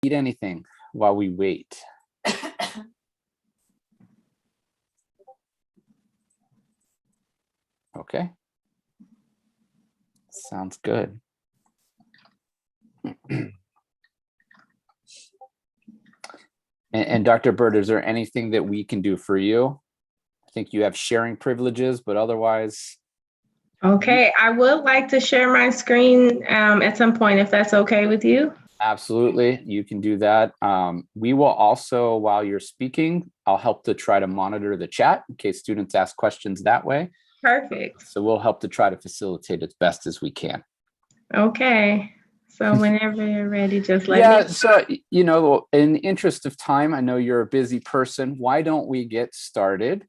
eat anything while we wait? Okay. Sounds good. And Dr. Bird, is there anything that we can do for you? I think you have sharing privileges, but otherwise. Okay, I would like to share my screen at some point, if that's okay with you. Absolutely, you can do that. We will also, while you're speaking, I'll help to try to monitor the chat in case students ask questions that way. Perfect. So we'll help to try to facilitate as best as we can. Okay. So whenever you're ready, just let me know. So, you know, in the interest of time, I know you're a busy person. Why don't we get started?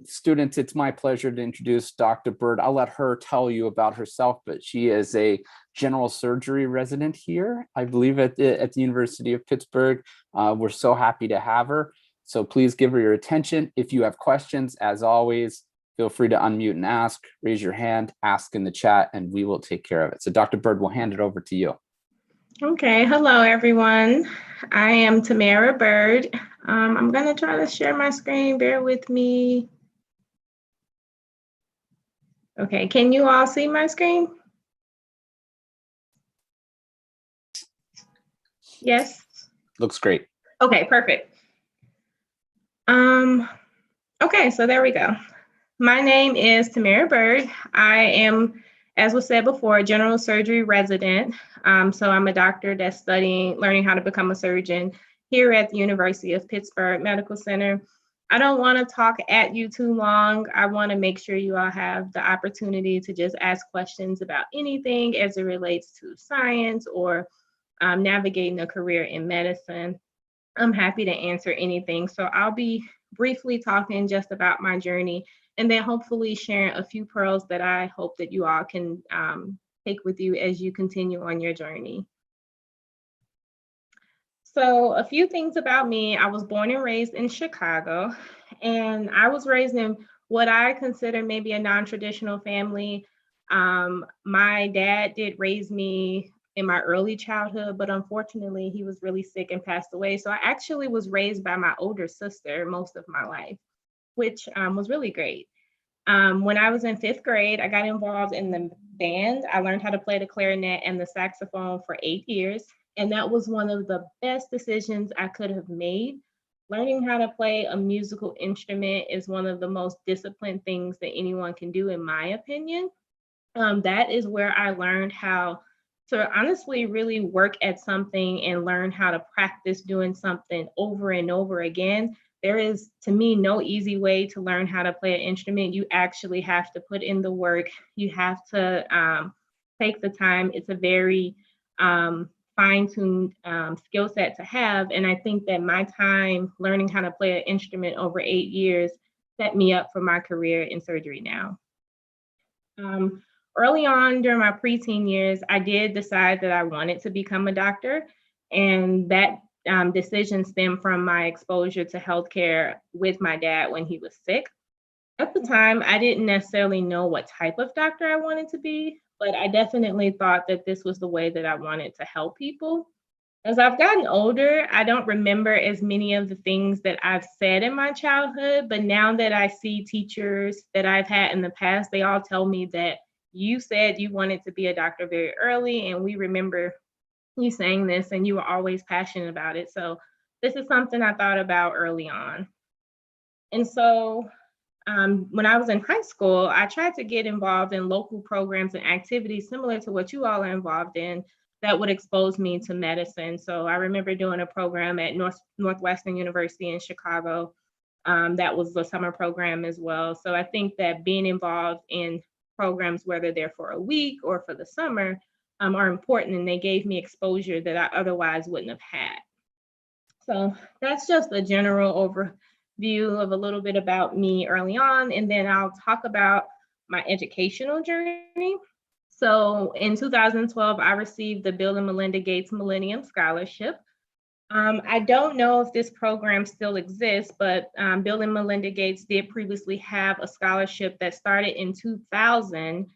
Students, it's my pleasure to introduce Dr. Bird. I'll let her tell you about herself, but she is a general surgery resident here, I believe, at the University of Pittsburgh. We're so happy to have her. So please give her your attention. If you have questions, as always, feel free to unmute and ask, raise your hand, ask in the chat, and we will take care of it. So Dr. Bird, we'll hand it over to you. Okay, hello everyone. I am Tamara Bird. I'm gonna try to share my screen, bear with me. Okay, can you all see my screen? Yes? Looks great. Okay, perfect. Okay, so there we go. My name is Tamara Bird. I am, as was said before, a general surgery resident. So I'm a doctor that's learning how to become a surgeon here at the University of Pittsburgh Medical Center. I don't want to talk at you too long. I want to make sure you all have the opportunity to just ask questions about anything as it relates to science or navigating a career in medicine. I'm happy to answer anything. So I'll be briefly talking just about my journey and then hopefully sharing a few pearls that I hope that you all can take with you as you continue on your journey. So a few things about me. I was born and raised in Chicago, and I was raised in what I consider maybe a non-traditional family. My dad did raise me in my early childhood, but unfortunately he was really sick and passed away. So I actually was raised by my older sister most of my life, which was really great. When I was in 5th grade, I got involved in the band. I learned how to play the clarinet and the saxophone for 8 years. And that was one of the best decisions I could have made. Learning how to play a musical instrument is one of the most disciplined things that anyone can do, in my opinion. That is where I learned how to honestly really work at something and learn how to practice doing something over and over again. There is, to me, no easy way to learn how to play an instrument. You actually have to put in the work. You have to take the time. It's a very fine-tuned skill set to have. And I think that my time learning how to play an instrument over 8 years set me up for my career in surgery now. Early on during my preteen years, I did decide that I wanted to become a doctor. And that decision stemmed from my exposure to healthcare with my dad when he was sick. At the time, I didn't necessarily know what type of doctor I wanted to be, but I definitely thought that this was the way that I wanted to help people. As I've gotten older, I don't remember as many of the things that I've said in my childhood, but now that I see teachers that I've had in the past, they all tell me that you said you wanted to be a doctor very early, and we remember you saying this and you were always passionate about it. So this is something I thought about early on. And so when I was in high school, I tried to get involved in local programs and activities similar to what you all are involved in that would expose me to medicine. So I remember doing a program at Northwestern University in Chicago. That was the summer program as well. So I think that being involved in programs, whether they're for a week or for the summer, are important, and they gave me exposure that I otherwise wouldn't have had. So that's just a general overview of a little bit about me early on, and then I'll talk about my educational journey. So in 2012, I received the Bill and Melinda Gates Millennium Scholarship. I don't know if this program still exists, but Bill and Melinda Gates did previously have a scholarship that started in 2000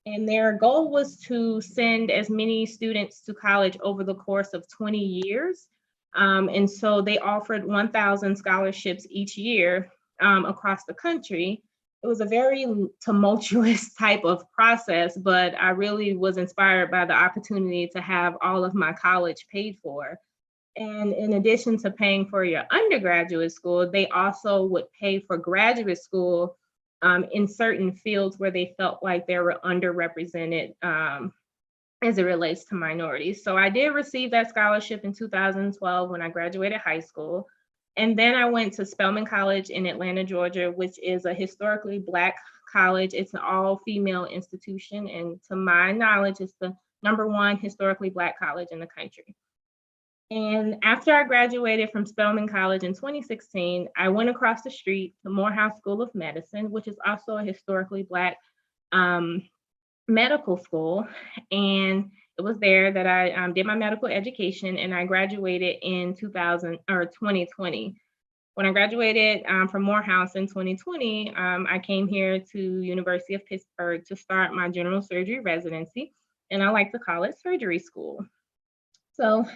And their goal was to send as many students to college over the course of 20 years. And so they offered 1,000 scholarships each year across the country. It was a very tumultuous type of process, but I really was inspired by the opportunity to have all of my college paid for. And in addition to paying for your undergraduate school, they also would pay for graduate school in certain fields where they felt like they were underrepresented as it relates to minorities. So I did receive that scholarship in 2012 when I graduated high school. And then I went to Spelman College in Atlanta, Georgia, which is a historically Black college. It's an all-female institution. And to my knowledge, it's the #1 historically Black college in the country. And after I graduated from Spelman College in 2016, I went across the street to Morehouse School of Medicine, which is also a historically Black um, medical school. And it was there that I did my medical education, and I graduated in 2020. When I graduated from Morehouse in 2020, I came here to University of Pittsburgh to start my general surgery residency, and I like to call it surgery school. So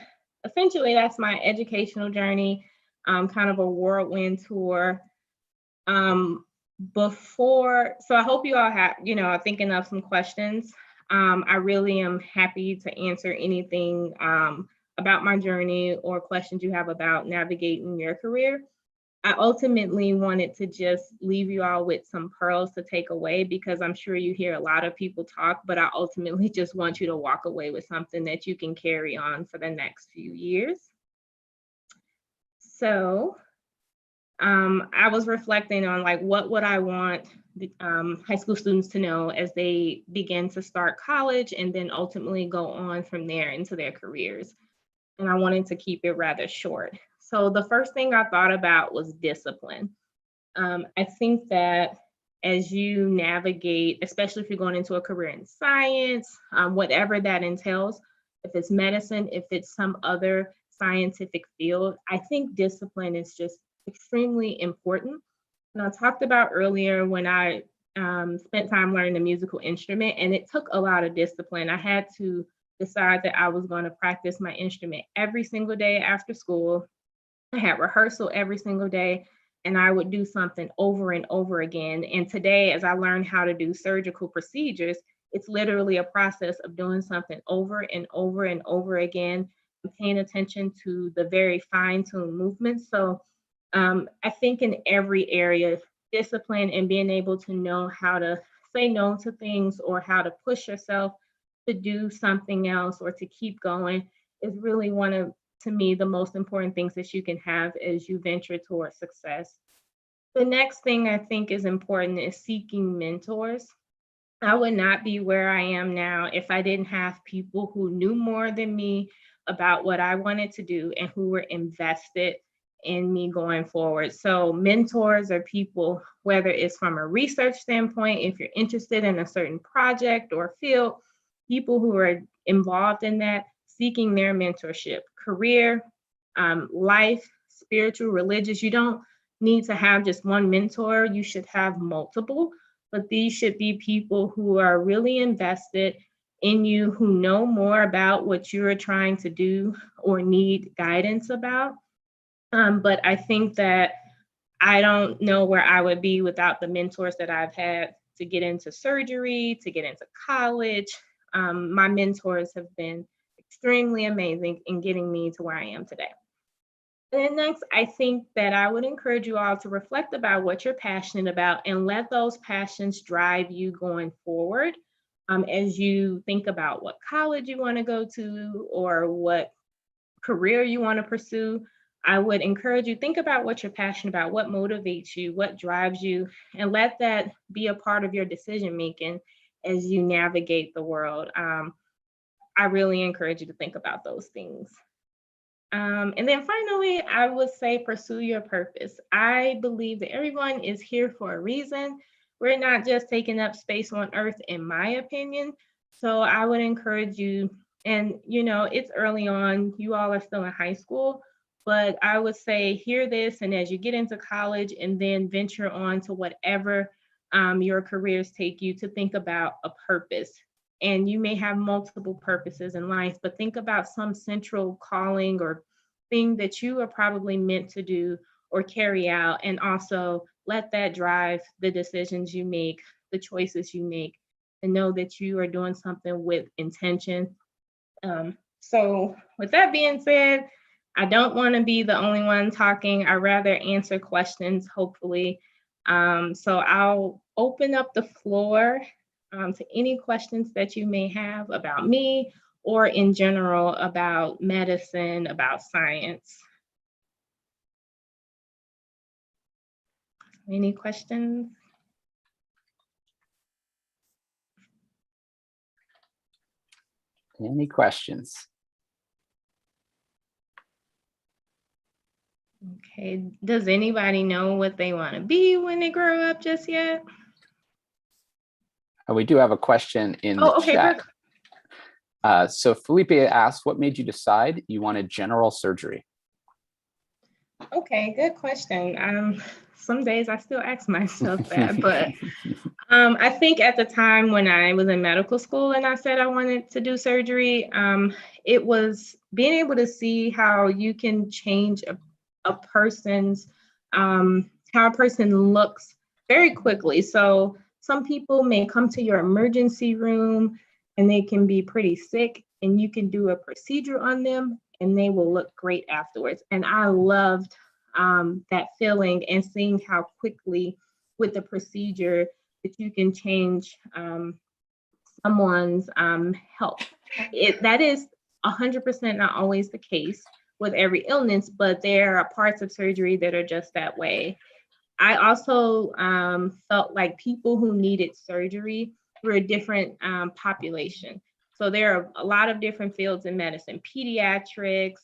essentially, that's my educational journey, kind of a whirlwind tour. So I hope you all are thinking of some questions. I really am happy to answer anything about my journey or questions you have about navigating your career. I ultimately wanted to just leave you all with some pearls to take away, because I'm sure you hear a lot of people talk, but I ultimately just want you to walk away with something that you can carry on for the next few years. So I was reflecting on what would I want high school students to know as they begin to start college and then ultimately go on from there into their careers. And I wanted to keep it rather short. So the first thing I thought about was discipline. I think that as you navigate, especially if you're going into a career in science, whatever that entails, if it's medicine, if it's some other scientific field, I think discipline is just extremely important. And I talked about earlier when I spent time learning a musical instrument, and it took a lot of discipline. I had to decide that I was going to practice my instrument every single day after school. I had rehearsal every single day, and I would do something over and over again. And today, as I learned how to do surgical procedures, it's literally a process of doing something over and over and over again, and paying attention to the very fine-tuned movements. So I think in every area, discipline and being able to know how to say no to things or how to push yourself to do something else or to keep going is really one of, to me, the most important things that you can have as you venture towards success. The next thing I think is important is seeking mentors. I would not be where I am now if I didn't have people who knew more than me about what I wanted to do and who were invested in me going forward. So mentors are people, whether it's from a research standpoint, if you're interested in a certain project or field, people who are involved in that, seeking their mentorship, career, life, spiritual, religious. You don't need to have just one mentor. You should have multiple, but these should be people who are really invested in you, who know more about what you're trying to do or need guidance about. But I think that I don't know where I would be without the mentors that I've had to get into surgery, to get into college. My mentors have been extremely amazing in getting me to where I am today. And then next, I think that I would encourage you all to reflect about what you're passionate about and let those passions drive you going forward. As you think about what college you want to go to or what career you want to pursue, I would encourage you, think about what you're passionate about, what motivates you, what drives you, and let that be a part of your decision making as you navigate the world. I really encourage you to think about those things. And then finally, I would say pursue your purpose. I believe that everyone is here for a reason. We're not just taking up space on earth, in my opinion. So I would encourage you, and it's early on, you all are still in high school, but I would say hear this, and as you get into college and then venture on to whatever your careers take you, to think about a purpose. and you may have multiple purposes in life, but think about some central calling or thing that you are probably meant to do or carry out, and also let that drive the decisions you make, the choices you make, and know that you are doing something with intention. So with that being said, I don't want to be the only one talking. I rather answer questions, hopefully. So I'll open up the floor to any questions that you may have about me or in general about medicine, about science. Any questions? Any questions? Okay, does anybody know what they want to be when they grow up just yet? We do have a question in the chat. So Felipe asked, what made you decide you wanted general surgery? Okay, good question. Some days I still ask myself that, but I think at the time when I was in medical school and I said I wanted to do surgery, it was being able to see how you can change a person's, how a person looks very quickly. So some people may come to your emergency room and they can be pretty sick, and you can do a procedure on them and they will look great afterwards. And I loved that feeling and seeing how quickly with the procedure that you can change someone's health. That is 100% not always the case with every illness, but there are parts of surgery that are just that way. I also felt like people who needed surgery were a different population. So there are a lot of different fields in medicine, pediatrics,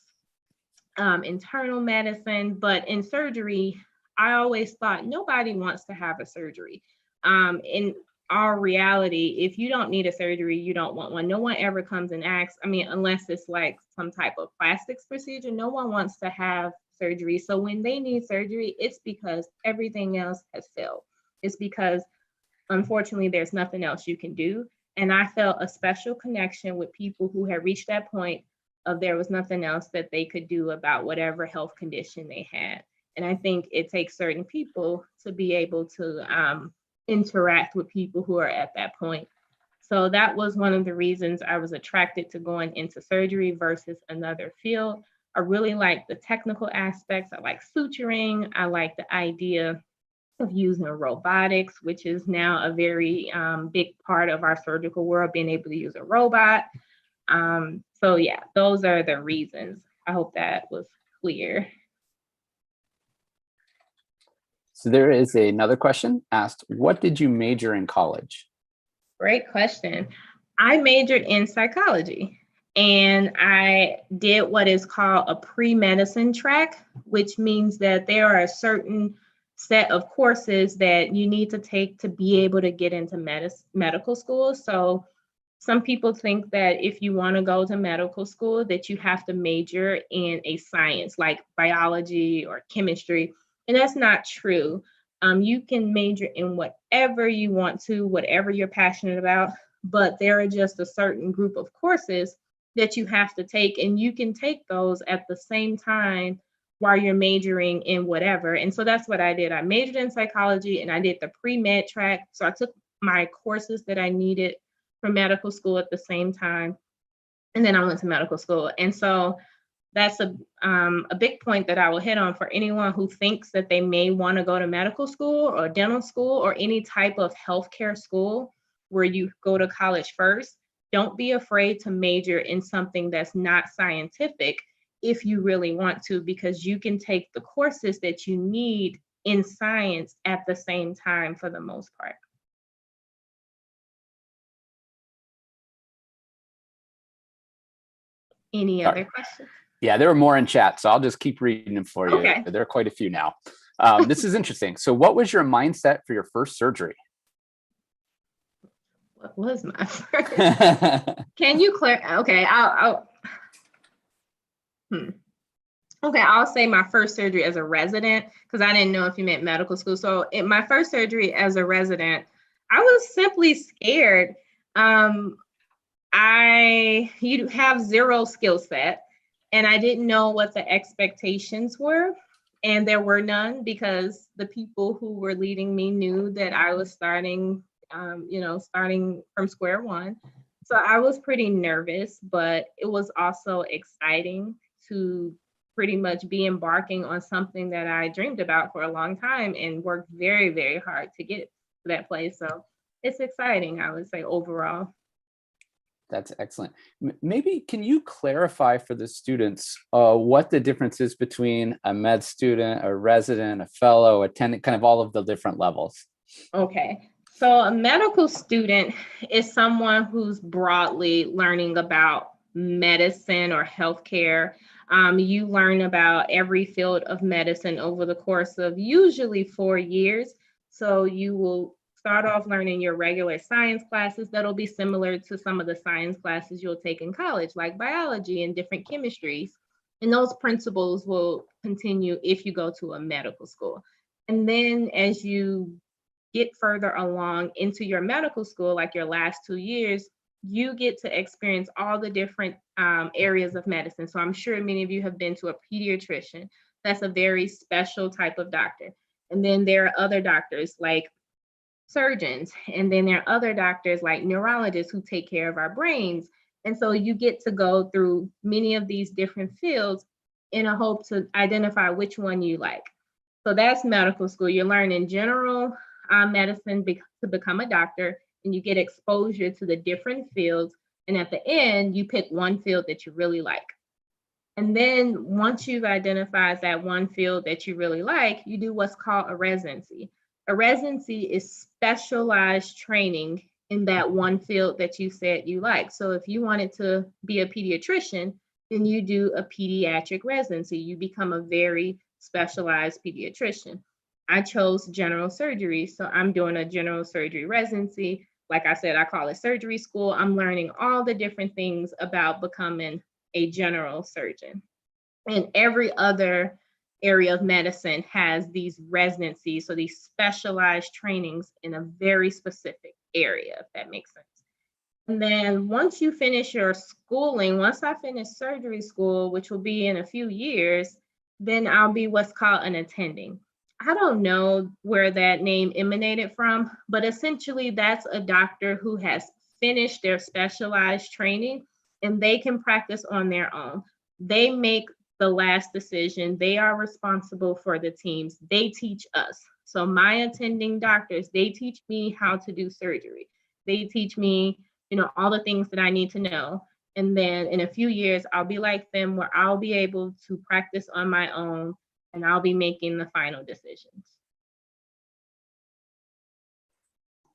internal medicine, but in surgery, I always thought nobody wants to have a surgery. In our reality, if you don't need a surgery, you don't want one. No one ever comes and asks, I mean, unless it's like some type of plastics procedure, no one wants to have surgery. So when they need surgery, it's because everything else has failed. It's because, unfortunately, there's nothing else you can do. And I felt a special connection with people who had reached that point of there was nothing else that they could do about whatever health condition they had. And I think it takes certain people to be able to interact with people who are at that point. So that was one of the reasons I was attracted to going into surgery versus another field. I really like the technical aspects. I like suturing. I like the idea of using robotics, which is now a very big part of our surgical world, being able to use a robot. So yeah, those are the reasons. I hope that was clear. So there is another question asked, what did you major in college? Great question. I majored in psychology, and I did what is called a pre-medicine track, which means that there are a certain set of courses that you need to take to be able to get into medical school. So some people think that if you want to go to medical school, that you have to major in a science like biology or chemistry, and that's not true. You can major in whatever you want to, whatever you're passionate about, but there are just a certain group of courses that you have to take, and you can take those at the same time while you're majoring in whatever. And so that's what I did. I majored in psychology and I did the pre-med track. So I took my courses that I needed for medical school at the same time. And then I went to medical school. And so that's a big point that I will hit on for anyone who thinks that they may want to go to medical school or dental school or any type of healthcare school where you go to college first. Don't be afraid to major in something that's not scientific if you really want to, because you can take the courses that you need in science at the same time for the most part. Any other questions? Yeah, there were more in chat, so I'll just keep reading them for you. Okay. There are quite a few now. This is interesting. So what was your mindset for your first surgery? What was my first? Can you clear? Okay, Okay, I'll say my first surgery as a resident, because I didn't know if you meant medical school. So in my first surgery as a resident, I was simply scared. you have zero skill set, and I didn't know what the expectations were, and there were none because the people who were leading me knew that I was starting from square one. So I was pretty nervous, but it was also exciting to pretty much be embarking on something that I dreamed about for a long time and worked very, very hard to get to that place. So it's exciting, I would say, overall. That's excellent. Maybe can you clarify for the students what the difference is between a med student, a resident, a fellow, attendant, kind of all of the different levels? Okay. So a medical student is someone who's broadly learning about medicine or healthcare. You learn about every field of medicine over the course of usually 4 years. So you will start off learning your regular science classes that'll be similar to some of the science classes you'll take in college, like biology and different chemistries. And those principles will continue if you go to a medical school. And then as you get further along into your medical school, like your last 2 years, you get to experience all the different areas of medicine. So I'm sure many of you have been to a pediatrician. That's a very special type of doctor. And then there are other doctors like surgeons. And then there are other doctors like neurologists who take care of our brains. And so you get to go through many of these different fields in a hope to identify which one you like. So that's medical school. You learn in general medicine to become a doctor, and you get exposure to the different fields. And at the end, you pick one field that you really like. And then once you've identified that one field that you really like, you do what's called a residency. A residency is specialized training in that one field that you said you like. So if you wanted to be a pediatrician, then you do a pediatric residency. You become a very specialized pediatrician. I chose general surgery, so I'm doing a general surgery residency. Like I said, I call it surgery school. I'm learning all the different things about becoming a general surgeon. And every other area of medicine has these residencies, so these specialized trainings in a very specific area, if that makes sense. And then once you finish your schooling, once I finish surgery school, which will be in a few years, then I'll be what's called an attending. I don't know where that name emanated from, but essentially that's a doctor who has finished their specialized training and they can practice on their own. They make the last decision. They are responsible for the teams. They teach us. So my attending doctors, they teach me how to do surgery. They teach me, all the things that I need to know. And then in a few years, I'll be like them where I'll be able to practice on my own and I'll be making the final decisions.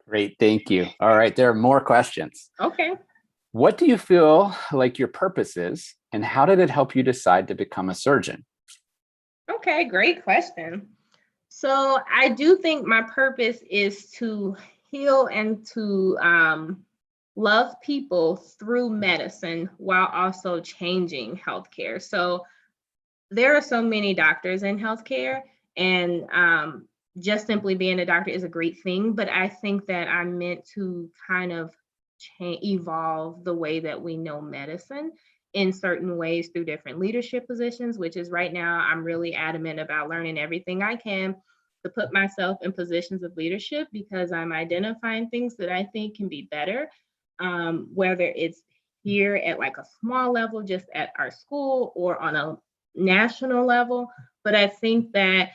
Great, thank you. All right, there are more questions. Okay. What do you feel like your purpose is, and how did it help you decide to become a surgeon? Okay, great question. So I do think my purpose is to heal and to love people through medicine while also changing healthcare. So there are so many doctors in healthcare, and just simply being a doctor is a great thing. But I think that I'm meant to kind of evolve the way that we know medicine in certain ways through different leadership positions, which is right now I'm really adamant about learning everything I can to put myself in positions of leadership because I'm identifying things that I think can be better, whether it's here at like a small level, just at our school or on a national level. But I think that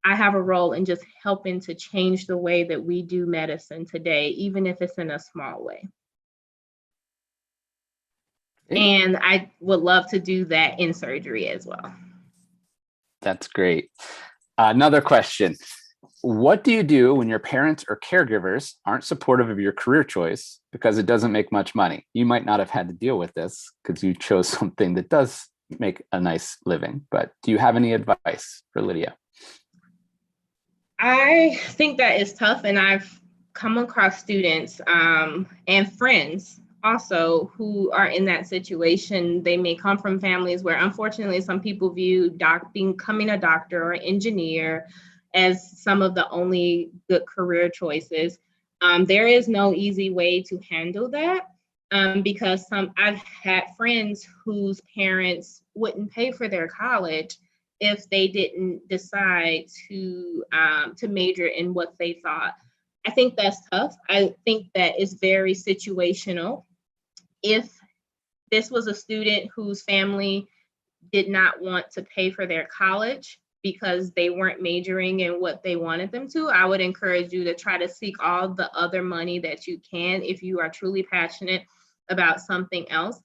I have a role in just helping to change the way that we do medicine today, even if it's in a small way. And I would love to do that in surgery as well. That's great. Another question. What do you do when your parents or caregivers aren't supportive of your career choice because it doesn't make much money? You might not have had to deal with this because you chose something that does make a nice living, but do you have any advice for Lydia? I think that is tough, and I've come across students and friends also who are in that situation. They may come from families where unfortunately some people view becoming a doctor or engineer as some of the only good career choices. There is no easy way to handle that. because I've had friends whose parents wouldn't pay for their college if they didn't decide to major in what they thought. I think that's tough. I think that is very situational. If this was a student whose family did not want to pay for their college because they weren't majoring in what they wanted them to, I would encourage you to try to seek all the other money that you can if you are truly passionate about something else.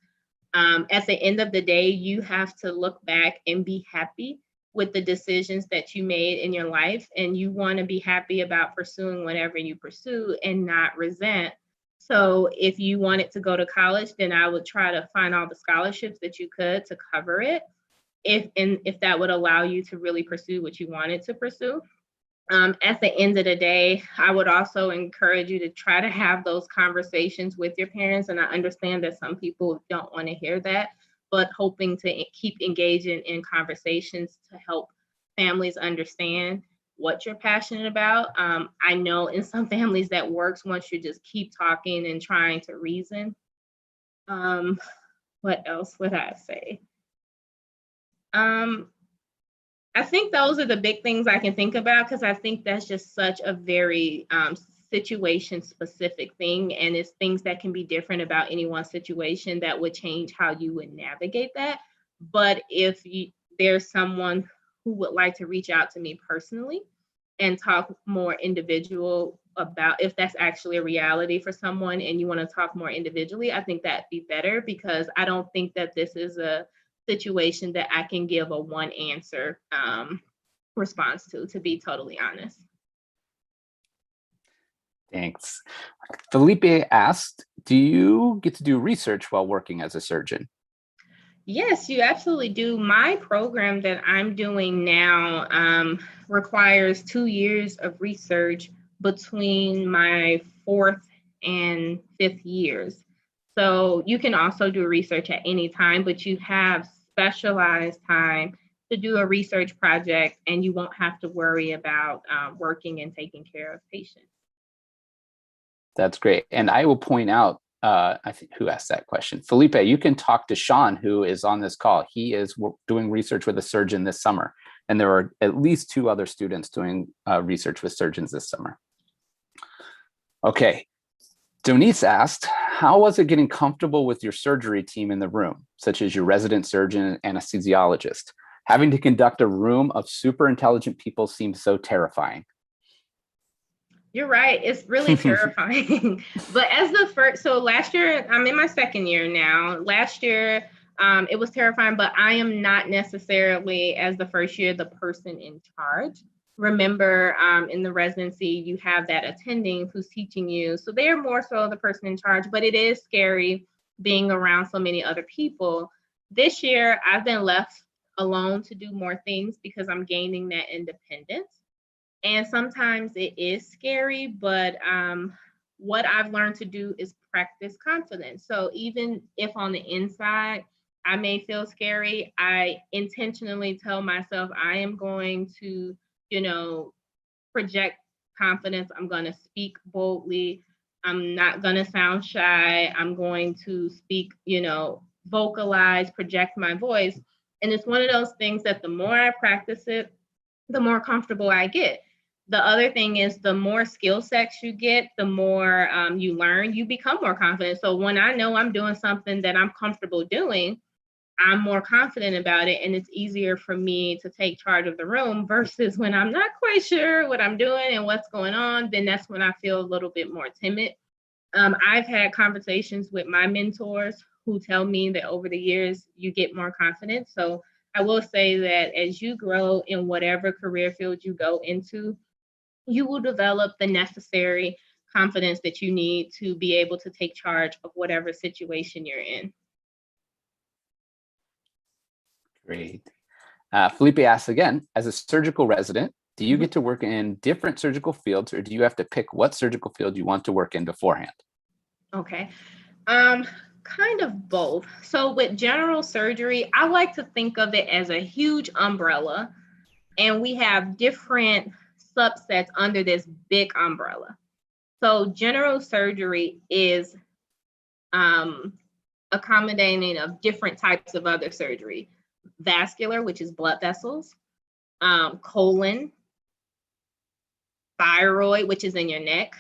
At the end of the day, you have to look back and be happy with the decisions that you made in your life. And you want to be happy about pursuing whatever you pursue and not resent. So if you wanted to go to college, then I would try to find all the scholarships that you could to cover it. If that would allow you to really pursue what you wanted to pursue. At the end of the day, I would also encourage you to try to have those conversations with your parents. And I understand that some people don't want to hear that, but hoping to keep engaging in conversations to help families understand what you're passionate about. I know in some families that works once you just keep talking and trying to reason. What else would I say? I think those are the big things I can think about, because I think that's just such a very situation specific thing. And it's things that can be different about any one situation that would change how you would navigate that. But if there's someone who would like to reach out to me personally and talk more individual about if that's actually a reality for someone and you want to talk more individually, I think that'd be better, because I don't think that this is a situation that I can give a one answer response to be totally honest. Thanks. Felipe asked, do you get to do research while working as a surgeon? Yes, you absolutely do. My program that I'm doing now requires 2 years of research between my 4th and 5th years. So you can also do research at any time, but you have specialized time to do a research project, and you won't have to worry about working and taking care of patients. That's great. And I will point out, I think who asked that question? Felipe, you can talk to Sean, who is on this call. He is doing research with a surgeon this summer. And there are at least 2 other students doing research with surgeons this summer. Okay. Denise asked, how was it getting comfortable with your surgery team in the room, such as your resident surgeon and anesthesiologist? Having to conduct a room of super intelligent people seems so terrifying. You're right. It's really terrifying. But as the first, so last year, I'm in my 2nd year now. Last year, it was terrifying, but I am not necessarily, as the first year, the person in charge. Remember, in the residency, you have that attending who's teaching you. So they're more so the person in charge, but it is scary being around so many other people. This year, I've been left alone to do more things because I'm gaining that independence. And sometimes it is scary, but what I've learned to do is practice confidence. So even if on the inside I may feel scary, I intentionally tell myself I am going to, project confidence. I'm going to speak boldly. I'm not going to sound shy. I'm going to speak, vocalize, project my voice. And it's one of those things that the more I practice it, the more comfortable I get. The other thing is the more skill sets you get, the more you learn, you become more confident. So when I know I'm doing something that I'm comfortable doing, I'm more confident about it, and it's easier for me to take charge of the room versus when I'm not quite sure what I'm doing and what's going on, then that's when I feel a little bit more timid. I've had conversations with my mentors who tell me that over the years, you get more confident. So I will say that as you grow in whatever career field you go into, you will develop the necessary confidence that you need to be able to take charge of whatever situation you're in. Great. Felipe asks again, as a surgical resident, do you get to work in different surgical fields, or do you have to pick what surgical field you want to work in beforehand? Okay. Kind of both. So with general surgery, I like to think of it as a huge umbrella, and we have different subsets under this big umbrella. So general surgery is accommodating of different types of other surgery: vascular, which is blood vessels, colon, thyroid, which is in your neck,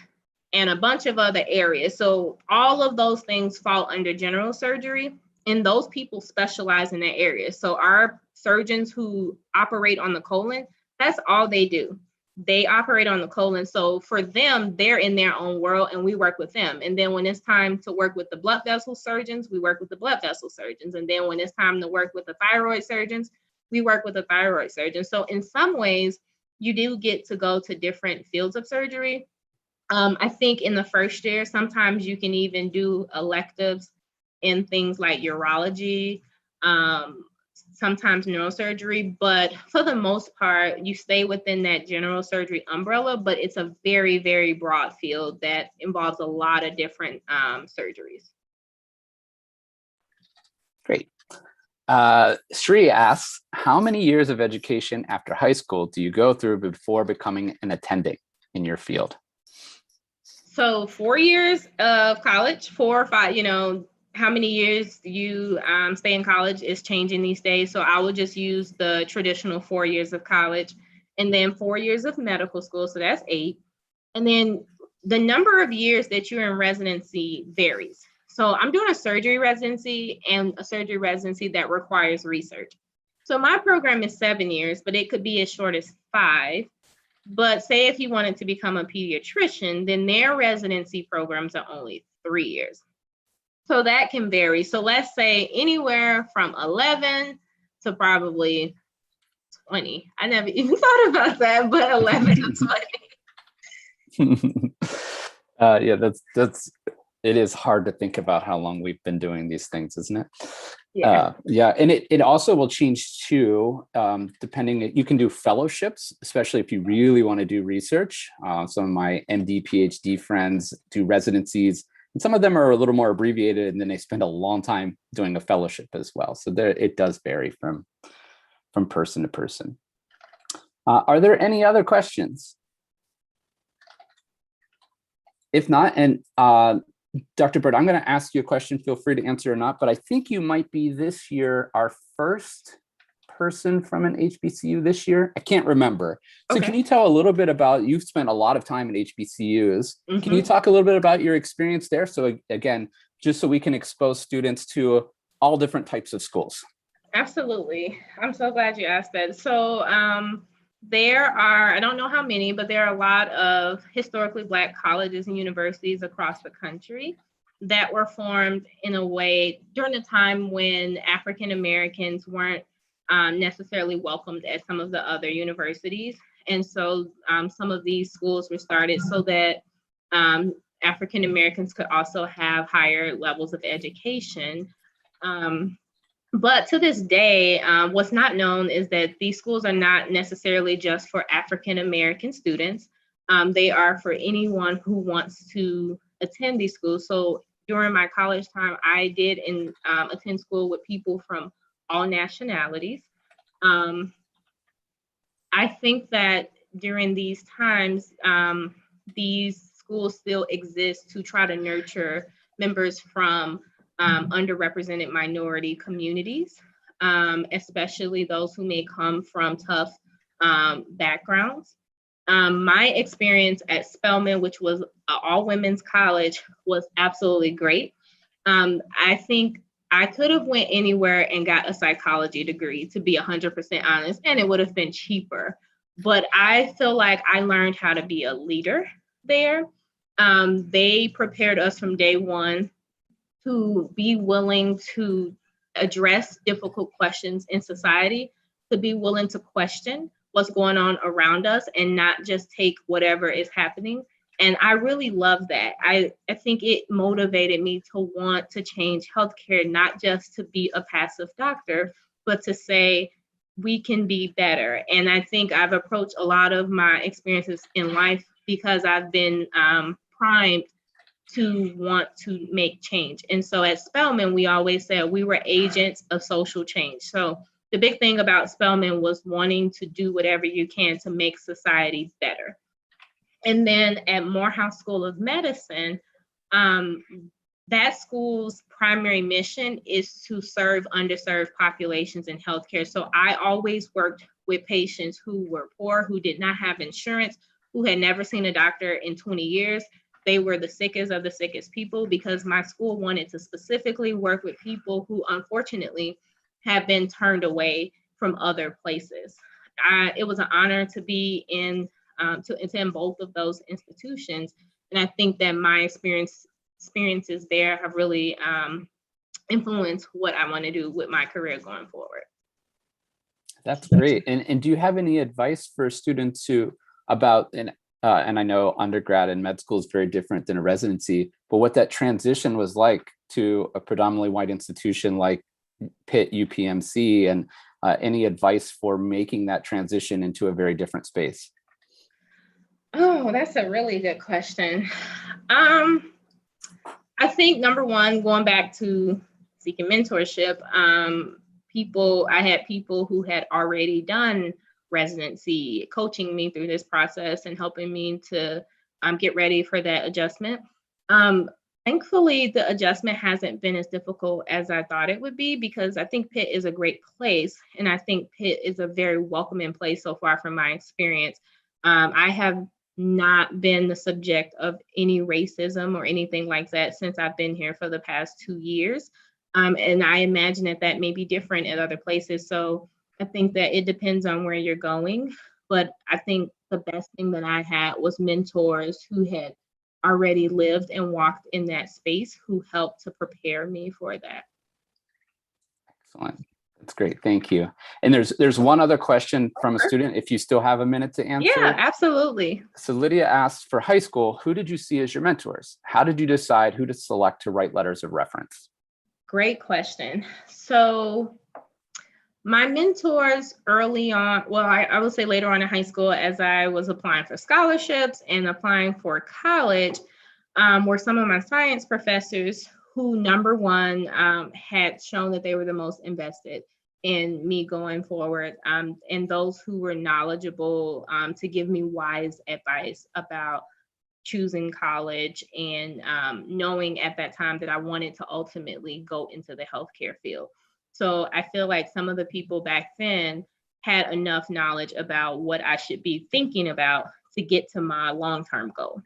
and a bunch of other areas. So all of those things fall under general surgery, and those people specialize in that area. So our surgeons who operate on the colon, that's all they do. They operate on the colon. So for them, they're in their own world, and we work with them. And then when it's time to work with the blood vessel surgeons, we work with the blood vessel surgeons. And then when it's time to work with the thyroid surgeons, we work with the thyroid surgeons. So in some ways, you do get to go to different fields of surgery. I think in the first year, sometimes you can even do electives in things like urology, sometimes neurosurgery, but for the most part, you stay within that general surgery umbrella, but it's a very, very broad field that involves a lot of different surgeries. Great. Sri asks, how many years of education after high school do you go through before becoming an attending in your field? So 4 years of college, 4 or 5, how many years you stay in college is changing these days. So I will just use the traditional 4 years of college, and then 4 years of medical school. So that's 8. And then the number of years that you're in residency varies. So I'm doing a surgery residency and a surgery residency that requires research. So my program is 7 years, but it could be as short as 5. But say if you wanted to become a pediatrician, then their residency programs are only 3 years. So that can vary. So let's say anywhere from 11 to probably 20. I never even thought about that, but 11 to 20. Yeah, that's it is hard to think about how long we've been doing these things, isn't it? Yeah. And it also will change too, depending. You can do fellowships, especially if you really want to do research. Some of my MD, PhD friends do residencies, and some of them are a little more abbreviated, and then they spend a long time doing a fellowship as well. So there, it does vary from person to person. Are there any other questions? If not, and Dr. Bird, I'm going to ask you a question. Feel free to answer or not, but I think you might be this year our first person from an HBCU this year. I can't remember. So Okay. Can you tell a little bit about, you've spent a lot of time at HBCUs. Mm-hmm. Can you talk a little bit about your experience there? So again, just so we can expose students to all different types of schools. Absolutely. I'm so glad you asked that. So there are, I don't know how many, but there are a lot of historically Black colleges and universities across the country that were formed in a way during a time when African Americans weren't necessarily welcomed at some of the other universities. And so some of these schools were started so that African Americans could also have higher levels of education. But to this day, what's not known is that these schools are not necessarily just for African American students. They are for anyone who wants to attend these schools. So during my college time, I did attend school with people from all nationalities. I think that during these times, these schools still exist to try to nurture members from underrepresented minority communities, especially those who may come from tough backgrounds. My experience at Spelman, which was an all-women's college, was absolutely great. I think I could have went anywhere and got a psychology degree, to be 100% honest, and it would have been cheaper. But I feel like I learned how to be a leader there. They prepared us from day one to be willing to address difficult questions in society, to be willing to question what's going on around us and not just take whatever is happening. And I really love that. I think it motivated me to want to change healthcare, not just to be a passive doctor, but to say we can be better. And I think I've approached a lot of my experiences in life because I've been primed to want to make change. And so at Spelman, we always said we were agents of social change. So the big thing about Spelman was wanting to do whatever you can to make society better. And then at Morehouse School of Medicine, that school's primary mission is to serve underserved populations in healthcare. So I always worked with patients who were poor, who did not have insurance, who had never seen a doctor in 20 years. They were the sickest of the sickest people because my school wanted to specifically work with people who unfortunately have been turned away from other places. It was an honor to be to attend both of those institutions. And I think that my experiences there have really influenced what I want to do with my career going forward. That's great. And do you have any advice for students who about, and I know undergrad and med school is very different than a residency, but what that transition was like to a predominantly white institution like Pitt, UPMC, and any advice for making that transition into a very different space? Oh, that's a really good question. I think number one, going back to seeking mentorship, I had people who had already done residency coaching me through this process and helping me to get ready for that adjustment. Thankfully, the adjustment hasn't been as difficult as I thought it would be because I think Pitt is a great place. And I think Pitt is a very welcoming place so far from my experience. I have not been the subject of any racism or anything like that since I've been here for the past 2 years. And I imagine that that may be different at other places. So I think that it depends on where you're going. But I think the best thing that I had was mentors who had already lived and walked in that space who helped to prepare me for that. Excellent. That's great. Thank you. And there's one other question from a student, if you still have a minute to answer. Yeah, absolutely. So Lydia asked, for high school, who did you see as your mentors? How did you decide who to select to write letters of reference? Great question. So my mentors early on, well, I would say later on in high school, as I was applying for scholarships and applying for college, were some of my science professors who, number one, had shown that they were the most invested in me going forward, and those who were knowledgeable to give me wise advice about choosing college and knowing at that time that I wanted to ultimately go into the healthcare field. So I feel like some of the people back then had enough knowledge about what I should be thinking about to get to my long-term goal.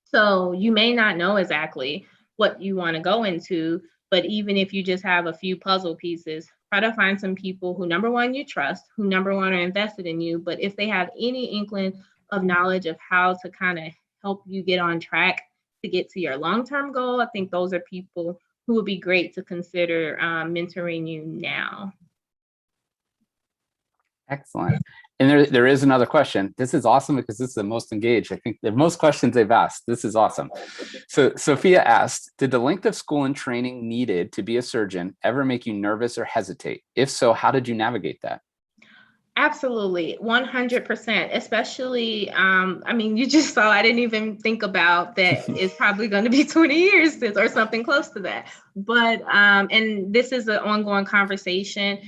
So you may not know exactly what you want to go into, but even if you just have a few puzzle pieces, try to find some people who, number one, you trust, who, number one, are invested in you. But if they have any inkling of knowledge of how to kind of help you get on track to get to your long-term goal, I think those are people who would be great to consider mentoring you now. Excellent. And there is another question. This is awesome because this is the most engaged. I think the most questions they've asked. This is awesome. So Sophia asked, did the length of school and training needed to be a surgeon ever make you nervous or hesitate? If so, how did you navigate that? Absolutely, 100%. Especially, I mean, you just saw, I didn't even think about that it's probably going to be 20 years since, or something close to that. But, and this is an ongoing conversation.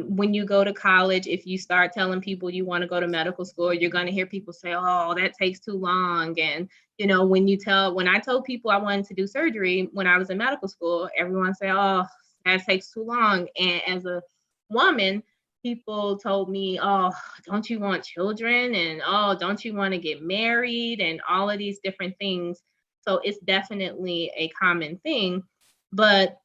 When you go to college, if you start telling people you want to go to medical school, you're going to hear people say, oh, that takes too long. And, you know, when I told people I wanted to do surgery when I was in medical school, everyone said, oh, that takes too long. And as a woman, people told me, oh, don't you want children? And oh, don't you want to get married? And all of these different things. So it's definitely a common thing. But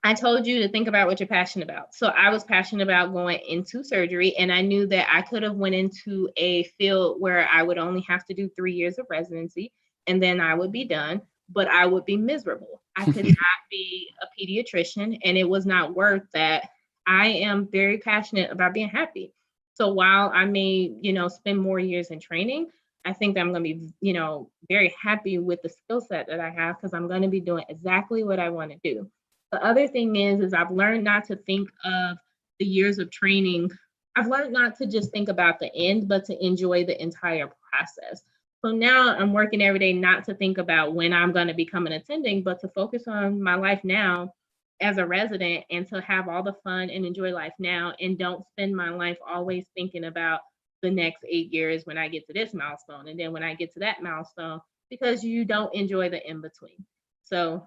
I told you to think about what you're passionate about. So I was passionate about going into surgery, and I knew that I could have went into a field where I would only have to do 3 years of residency and then I would be done, but I would be miserable. I could not be a pediatrician, and it was not worth that. I am very passionate about being happy. So while I may, spend more years in training, I think that I'm going to be, very happy with the skill set that I have because I'm going to be doing exactly what I want to do. The other thing is I've learned not to think of the years of training. I've learned not to just think about the end, but to enjoy the entire process. So now I'm working every day not to think about when I'm going to become an attending, but to focus on my life now as a resident and to have all the fun and enjoy life now, and don't spend my life always thinking about the next 8 years when I get to this milestone and then when I get to that milestone, because you don't enjoy the in between. So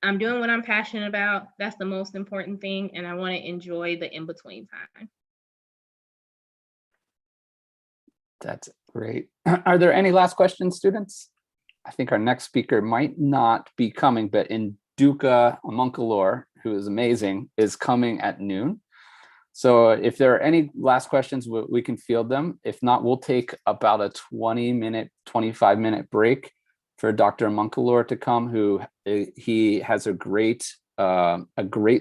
I'm doing what I'm passionate about. That's the most important thing. And I want to enjoy the in-between time. That's great. Are there any last questions, students? I think our next speaker might not be coming, but Induka Amunkalor, who is amazing, is coming at noon. So if there are any last questions, we can field them. If not, we'll take about a 20-minute, 25-minute break for Dr. Amunkalor to come, who he has a great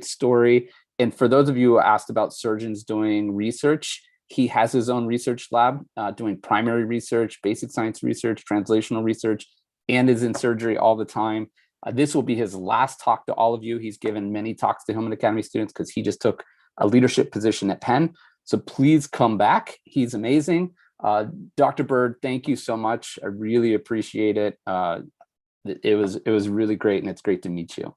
story. And for those of you who asked about surgeons doing research, he has his own research lab doing primary research, basic science research, translational research, and is in surgery all the time. This will be his last talk to all of you. He's given many talks to Hillman Academy students because he just took a leadership position at Penn. So please come back. He's amazing. Dr. Bird, thank you so much. I really appreciate it. It was really great, and it's great to meet you.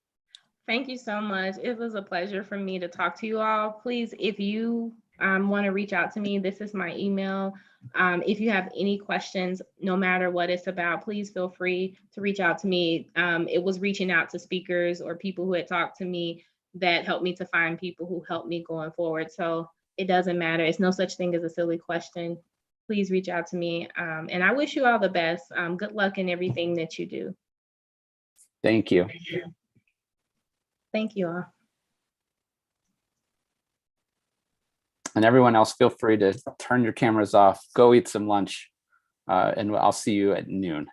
Thank you so much. It was a pleasure for me to talk to you all. Please, if you want to reach out to me, this is my email. If you have any questions, no matter what it's about, please feel free to reach out to me. It was reaching out to speakers or people who had talked to me that helped me to find people who helped me going forward. So it doesn't matter. It's no such thing as a silly question. Please reach out to me. And I wish you all the best. Good luck in everything that you do. Thank you. Thank you all. And everyone else, feel free to turn your cameras off, go eat some lunch, and I'll see you at noon.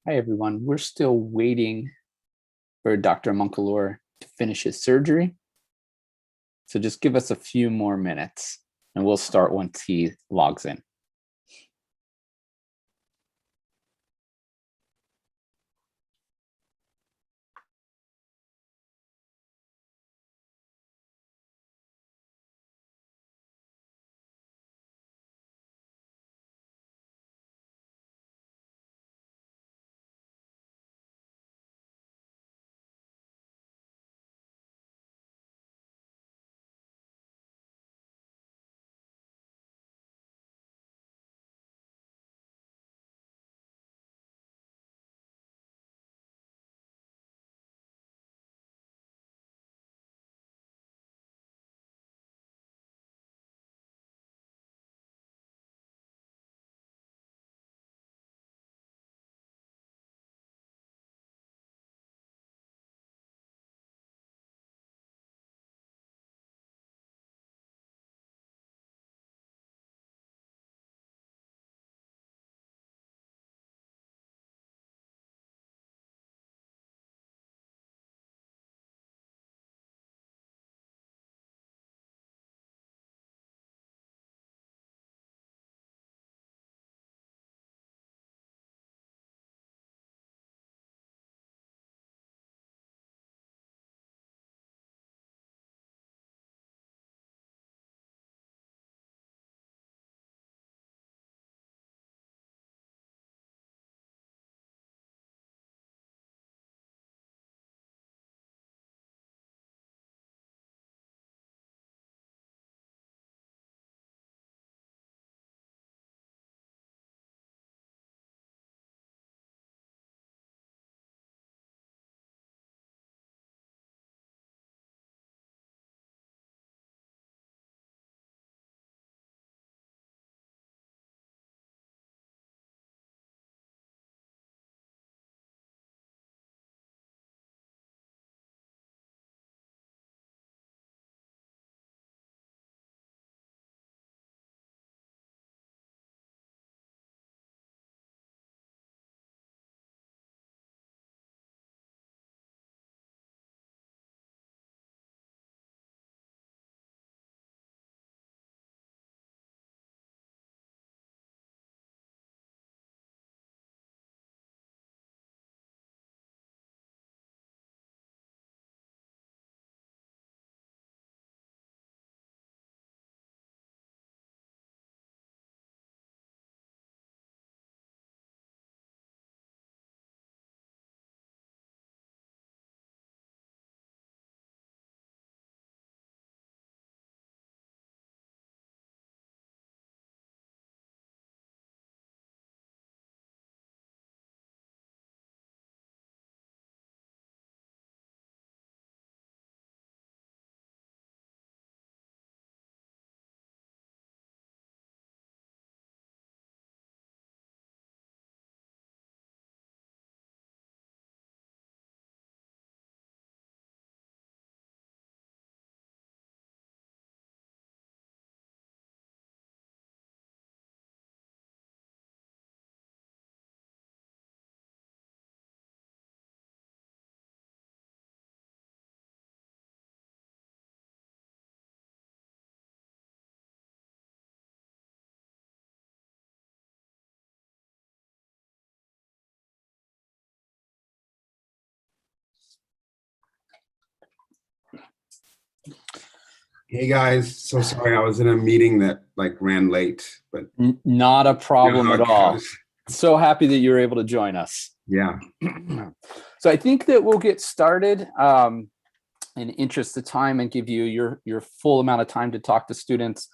Hi, everyone. We're still waiting for Dr. Monkalor to finish his surgery. So just give us a few more minutes and we'll start once he logs in. Hey guys, so sorry I was in a meeting that ran late, but Not a problem how at it all. goes. So happy that you were able to join us. Yeah, So I think that we'll get started in interest of time and give you your full amount of time to talk to students.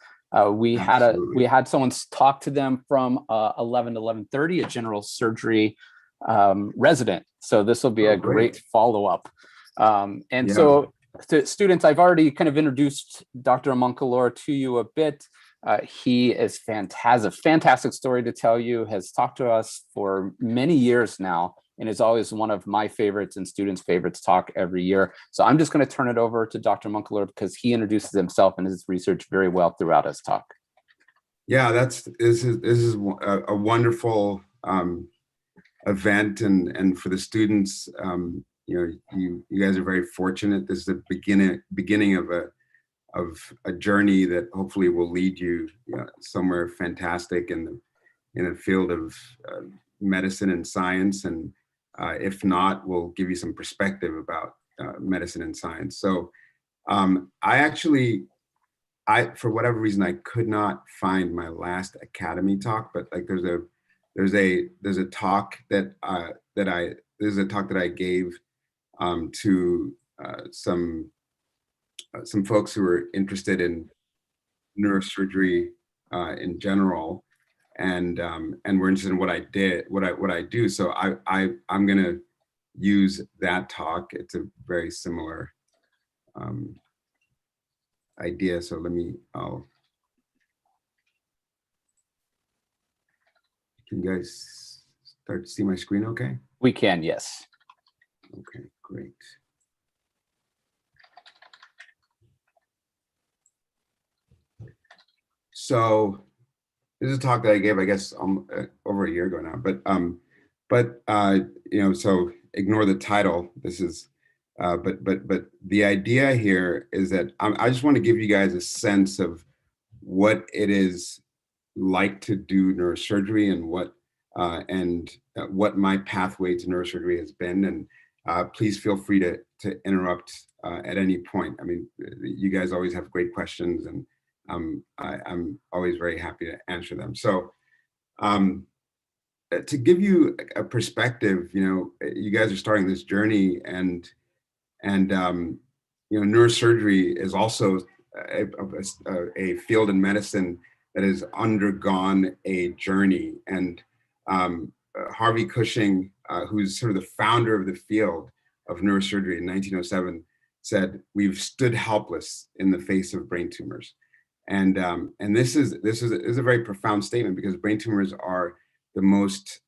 We absolutely. had someone talk to them from 11 to 11:30, a general surgery resident. So this will be a great follow-up. And Yeah. so to students, I've already kind of introduced Dr. Monkalor to you a bit. He has a fantastic story to tell you, has talked to us for many years now, and is always one of my favorites and students' favorites talk every year. So I'm just going to turn it over to Dr. Monkalor because he introduces himself and his research very well throughout his talk. Yeah, this is a wonderful event, and for the students, you guys are very fortunate. This is the beginning of a journey that hopefully will lead you, somewhere fantastic in the field of medicine and science, and if not, will give you some perspective about medicine and science. So for whatever reason, I could not find my last Academy talk, but like there's a talk that I gave to some folks who are interested in neurosurgery in general, and we're interested in what I do. So I'm gonna use that talk. It's a very similar idea. So can you guys start to see my screen okay? We can, yes. Okay, great. So this is a talk that I gave, I guess, over a year ago now, but so ignore the title. This is, but the idea here is that I just want to give you guys a sense of what it is like to do neurosurgery, and what my pathway to neurosurgery has been. And please feel free to interrupt at any point. I mean, you guys always have great questions, and I'm always very happy to answer them. So to give you a perspective, you guys are starting this journey, and neurosurgery is also a field in medicine that has undergone a journey. And Harvey Cushing, who's sort of the founder of the field of neurosurgery in 1907, said, "We've stood helpless in the face of brain tumors." And this is a very profound statement, because brain tumors are the most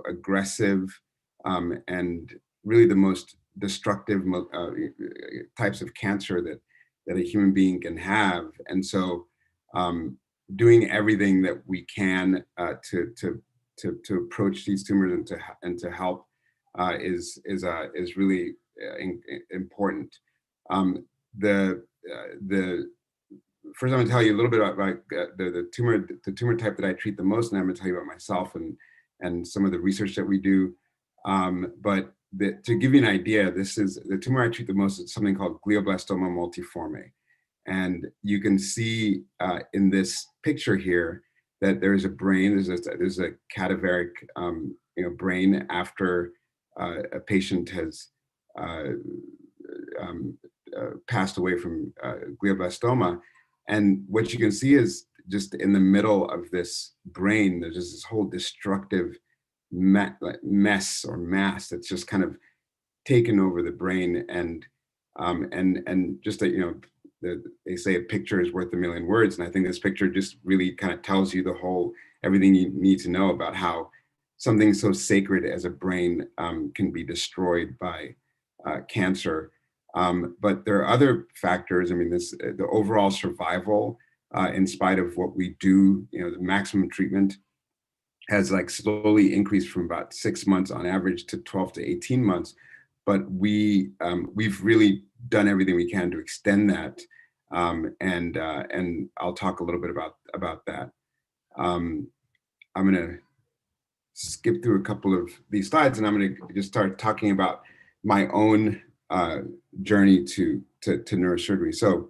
aggressive and really the most destructive types of cancer that a human being can have. And so doing everything that we can to approach these tumors and to help is really important. First, I'm going to tell you a little bit about the tumor type that I treat the most, and I'm going to tell you about myself and some of the research that we do. But to give you an idea, this is the tumor I treat the most. It's something called glioblastoma multiforme, and you can see in this picture here that there's a brain. There's a cadaveric brain after a patient has passed away from glioblastoma. And what you can see is just in the middle of this brain, there's just this whole destructive mess or mass that's just kind of taken over the brain. And just that, they say a picture is worth a million words. And I think this picture just really kind of tells you everything you need to know about how something so sacred as a brain can be destroyed by cancer. But there are other factors. I mean, the overall survival, in spite of what we do, the maximum treatment has like slowly increased from about 6 months on average to 12 to 18 months. But we've really done everything we can to extend that. And I'll talk a little bit about that. I'm going to skip through a couple of these slides, and I'm going to just start talking about my own journey to neurosurgery. So,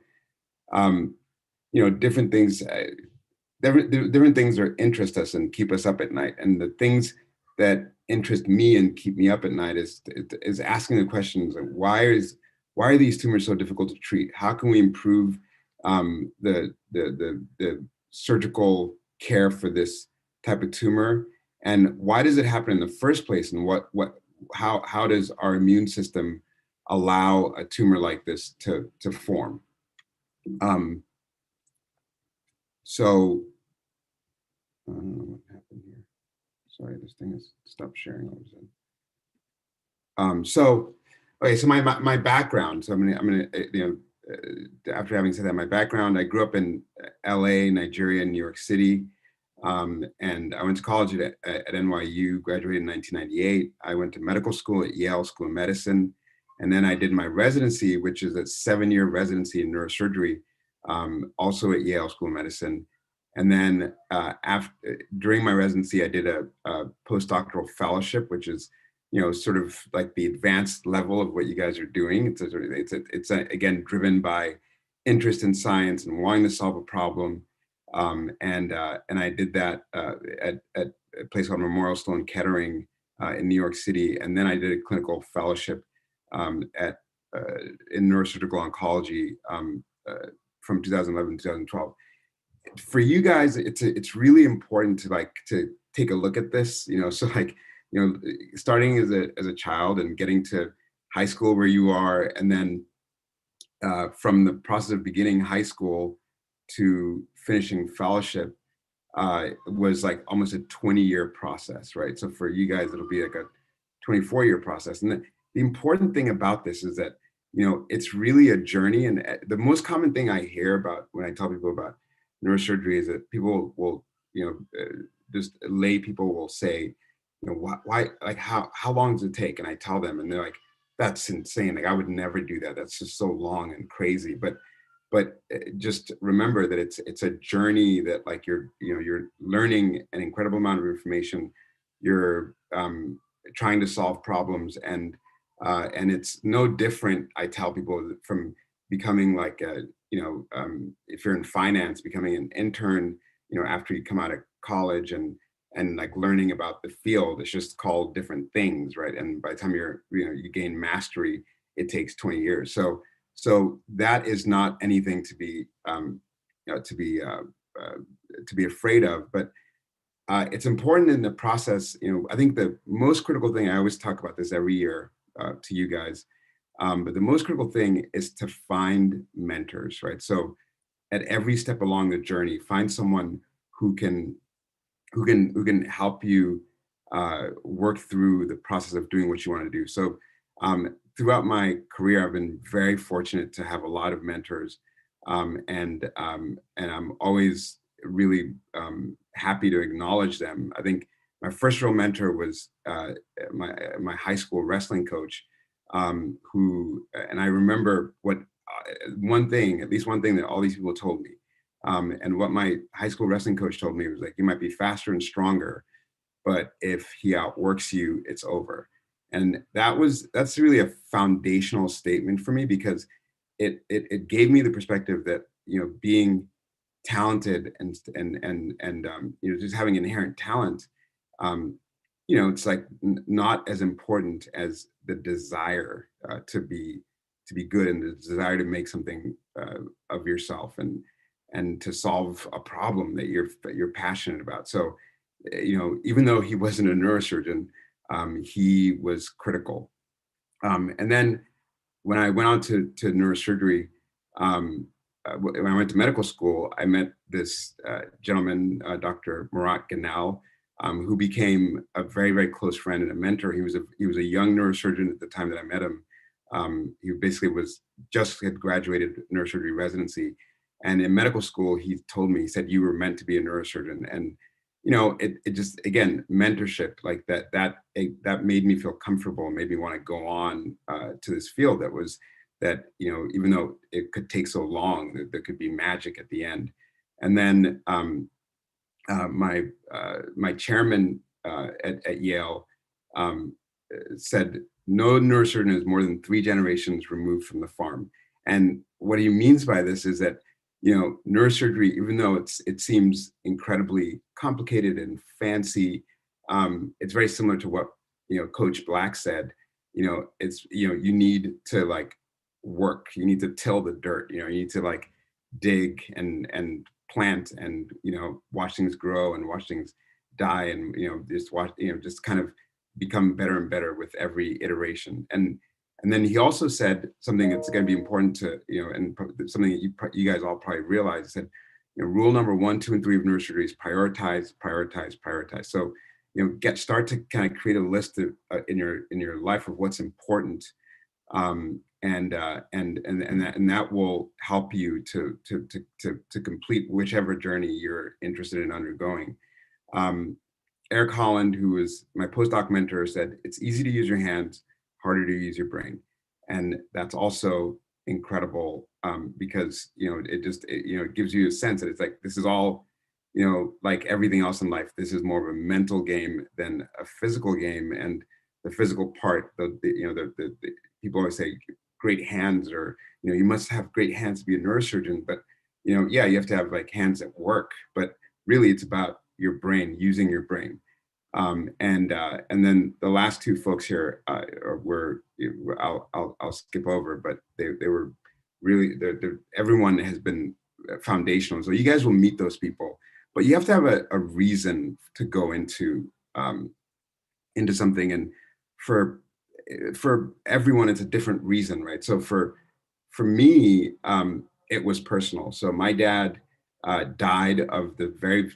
different things that interest us and keep us up at night. And the things that interest me and keep me up at night is asking the questions like, why are these tumors so difficult to treat? How can we improve the surgical care for this type of tumor? And why does it happen in the first place? And how does our immune system allow a tumor like this to form? So I don't know what happened here. Sorry, this thing has stopped sharing all of a sudden. So my background. So I'm gonna after having said that, my background, I grew up in LA, Nigeria, and New York City. And I went to college at NYU, graduated in 1998. I went to medical school at Yale School of Medicine. And then I did my residency, which is a 7-year residency in neurosurgery, also at Yale School of Medicine. And then during my residency, I did a postdoctoral fellowship, which is, sort of like the advanced level of what you guys are doing. It's again driven by interest in science and wanting to solve a problem. And I did that at a place called Memorial Sloan Kettering in New York City. And then I did a clinical fellowship in neurosurgical oncology from 2011 to 2012. For you guys, it's really important to take a look at this. So starting as a child and getting to high school where you are, and then from the process of beginning high school to finishing fellowship was like almost a 20-year process, right? So for you guys, it'll be like a 24-year process. And the important thing about this is that, it's really a journey. And the most common thing I hear about when I tell people about neurosurgery is that people will, just lay people will say, why, like, how long does it take? And I tell them, and they're like, that's insane. Like, I would never do that. That's just so long and crazy. But just remember that it's a journey that, like, you're learning an incredible amount of information. You're trying to solve problems, and it's no different, I tell people, from becoming like if you're in finance, becoming an intern, after you come out of college and like learning about the field. It's just called different things, right? And by the time you gain mastery, it takes 20 years. So that is not anything to be afraid of, but it's important in the process. I think the most critical thing, I always talk about this every year to you guys, but the most critical thing is to find mentors, right? So at every step along the journey, find someone who can help you work through the process of doing what you want to do. So throughout my career, I've been very fortunate to have a lot of mentors, and I'm always really happy to acknowledge them. I think my first real mentor was my high school wrestling coach, and I remember at least one thing that all these people told me. And what my high school wrestling coach told me was, like, you might be faster and stronger, but if he outworks you, it's over. And that's really a foundational statement for me, because it gave me the perspective that, being talented and just having inherent talent, it's like not as important as the desire to be good, and the desire to make something of yourself, and to solve a problem that you're passionate about. So, even though he wasn't a neurosurgeon, he was critical. And then when I went on to neurosurgery, when I went to medical school, I met this gentleman, Dr. Murat Ganel, who became a very, very close friend and a mentor. He was a young neurosurgeon at the time that I met him. He basically had graduated neurosurgery residency. And in medical school, he told me, he said, you were meant to be a neurosurgeon. And, it just, again, mentorship like that made me feel comfortable, made me want to go on to this field that, even though it could take so long, there could be magic at the end. And then my chairman at Yale said, no neurosurgeon is more than 3 generations removed from the farm. And what he means by this is that, neurosurgery, even though it seems incredibly complicated and fancy, it's very similar to what, Coach Black said. It's, you need to, like, work. You need to till the dirt. You need to, like, dig and plant and, watch things grow and watch things die, and just kind of become better and better with every iteration. And then he also said something that's going to be important to, and something that you guys all probably realize, said, rule number 1, 2, and 3 of neurosurgery is prioritize, prioritize, prioritize. So, start to kind of create a list of, in your life, of what's important, and that will help you to complete whichever journey you're interested in undergoing. Eric Holland, who was my postdoc mentor, said, it's easy to use your hands, harder to use your brain. And that's also incredible, because, it gives you a sense that it's like, this is all, like everything else in life, this is more of a mental game than a physical game. And the physical part, the people always say great hands, or, you must have great hands to be a neurosurgeon, but, yeah, you have to have like hands that work, but really it's about your brain, using your brain. And then the last two folks here were, I'll skip over, but they were really, everyone has been foundational. So you guys will meet those people, but you have to have a reason to go into something. And for everyone, it's a different reason, right? So for me, it was personal. So my dad died of the very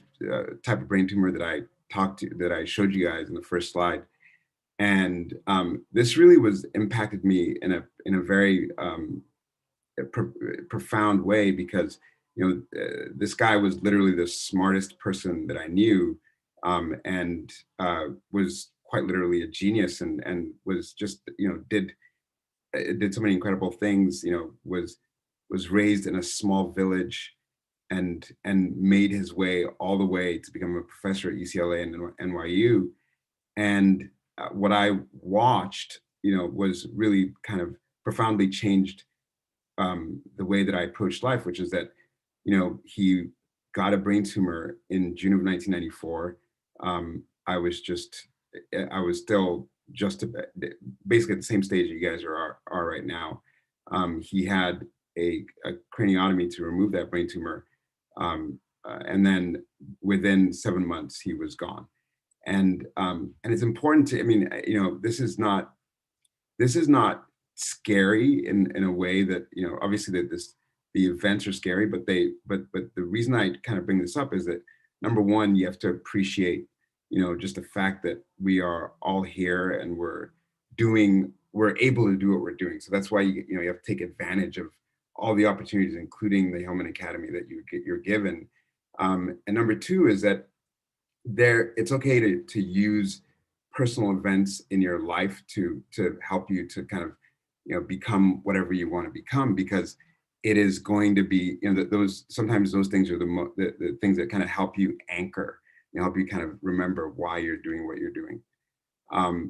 type of brain tumor that I showed you guys in the first slide. And this really was impacted me in a very profound way, because this guy was literally the smartest person that I knew, and was quite literally a genius, and was just did so many incredible things. Was raised in a small village, and made his way all the way to become a professor at UCLA and NYU. And what I watched, was really kind of profoundly changed the way that I approached life, which is that, he got a brain tumor in June of 1994. I was still just basically at the same stage you guys are right now. He had a craniotomy to remove that brain tumor. And then within 7 months, he was gone. And it's important to, I mean, this is not scary in a way that, obviously the events are scary, but the reason I kind of bring this up is that, number one, you have to appreciate, just the fact that we are all here and we're able to do what we're doing. So that's why you have to take advantage of all the opportunities, including the Hillman Academy that you're given. And number two is that it's okay to use personal events in your life to help you to kind of become whatever you want to become, because it is going to be those sometimes those things are the things that kind of help you anchor, help you kind of remember why you're doing what you're doing.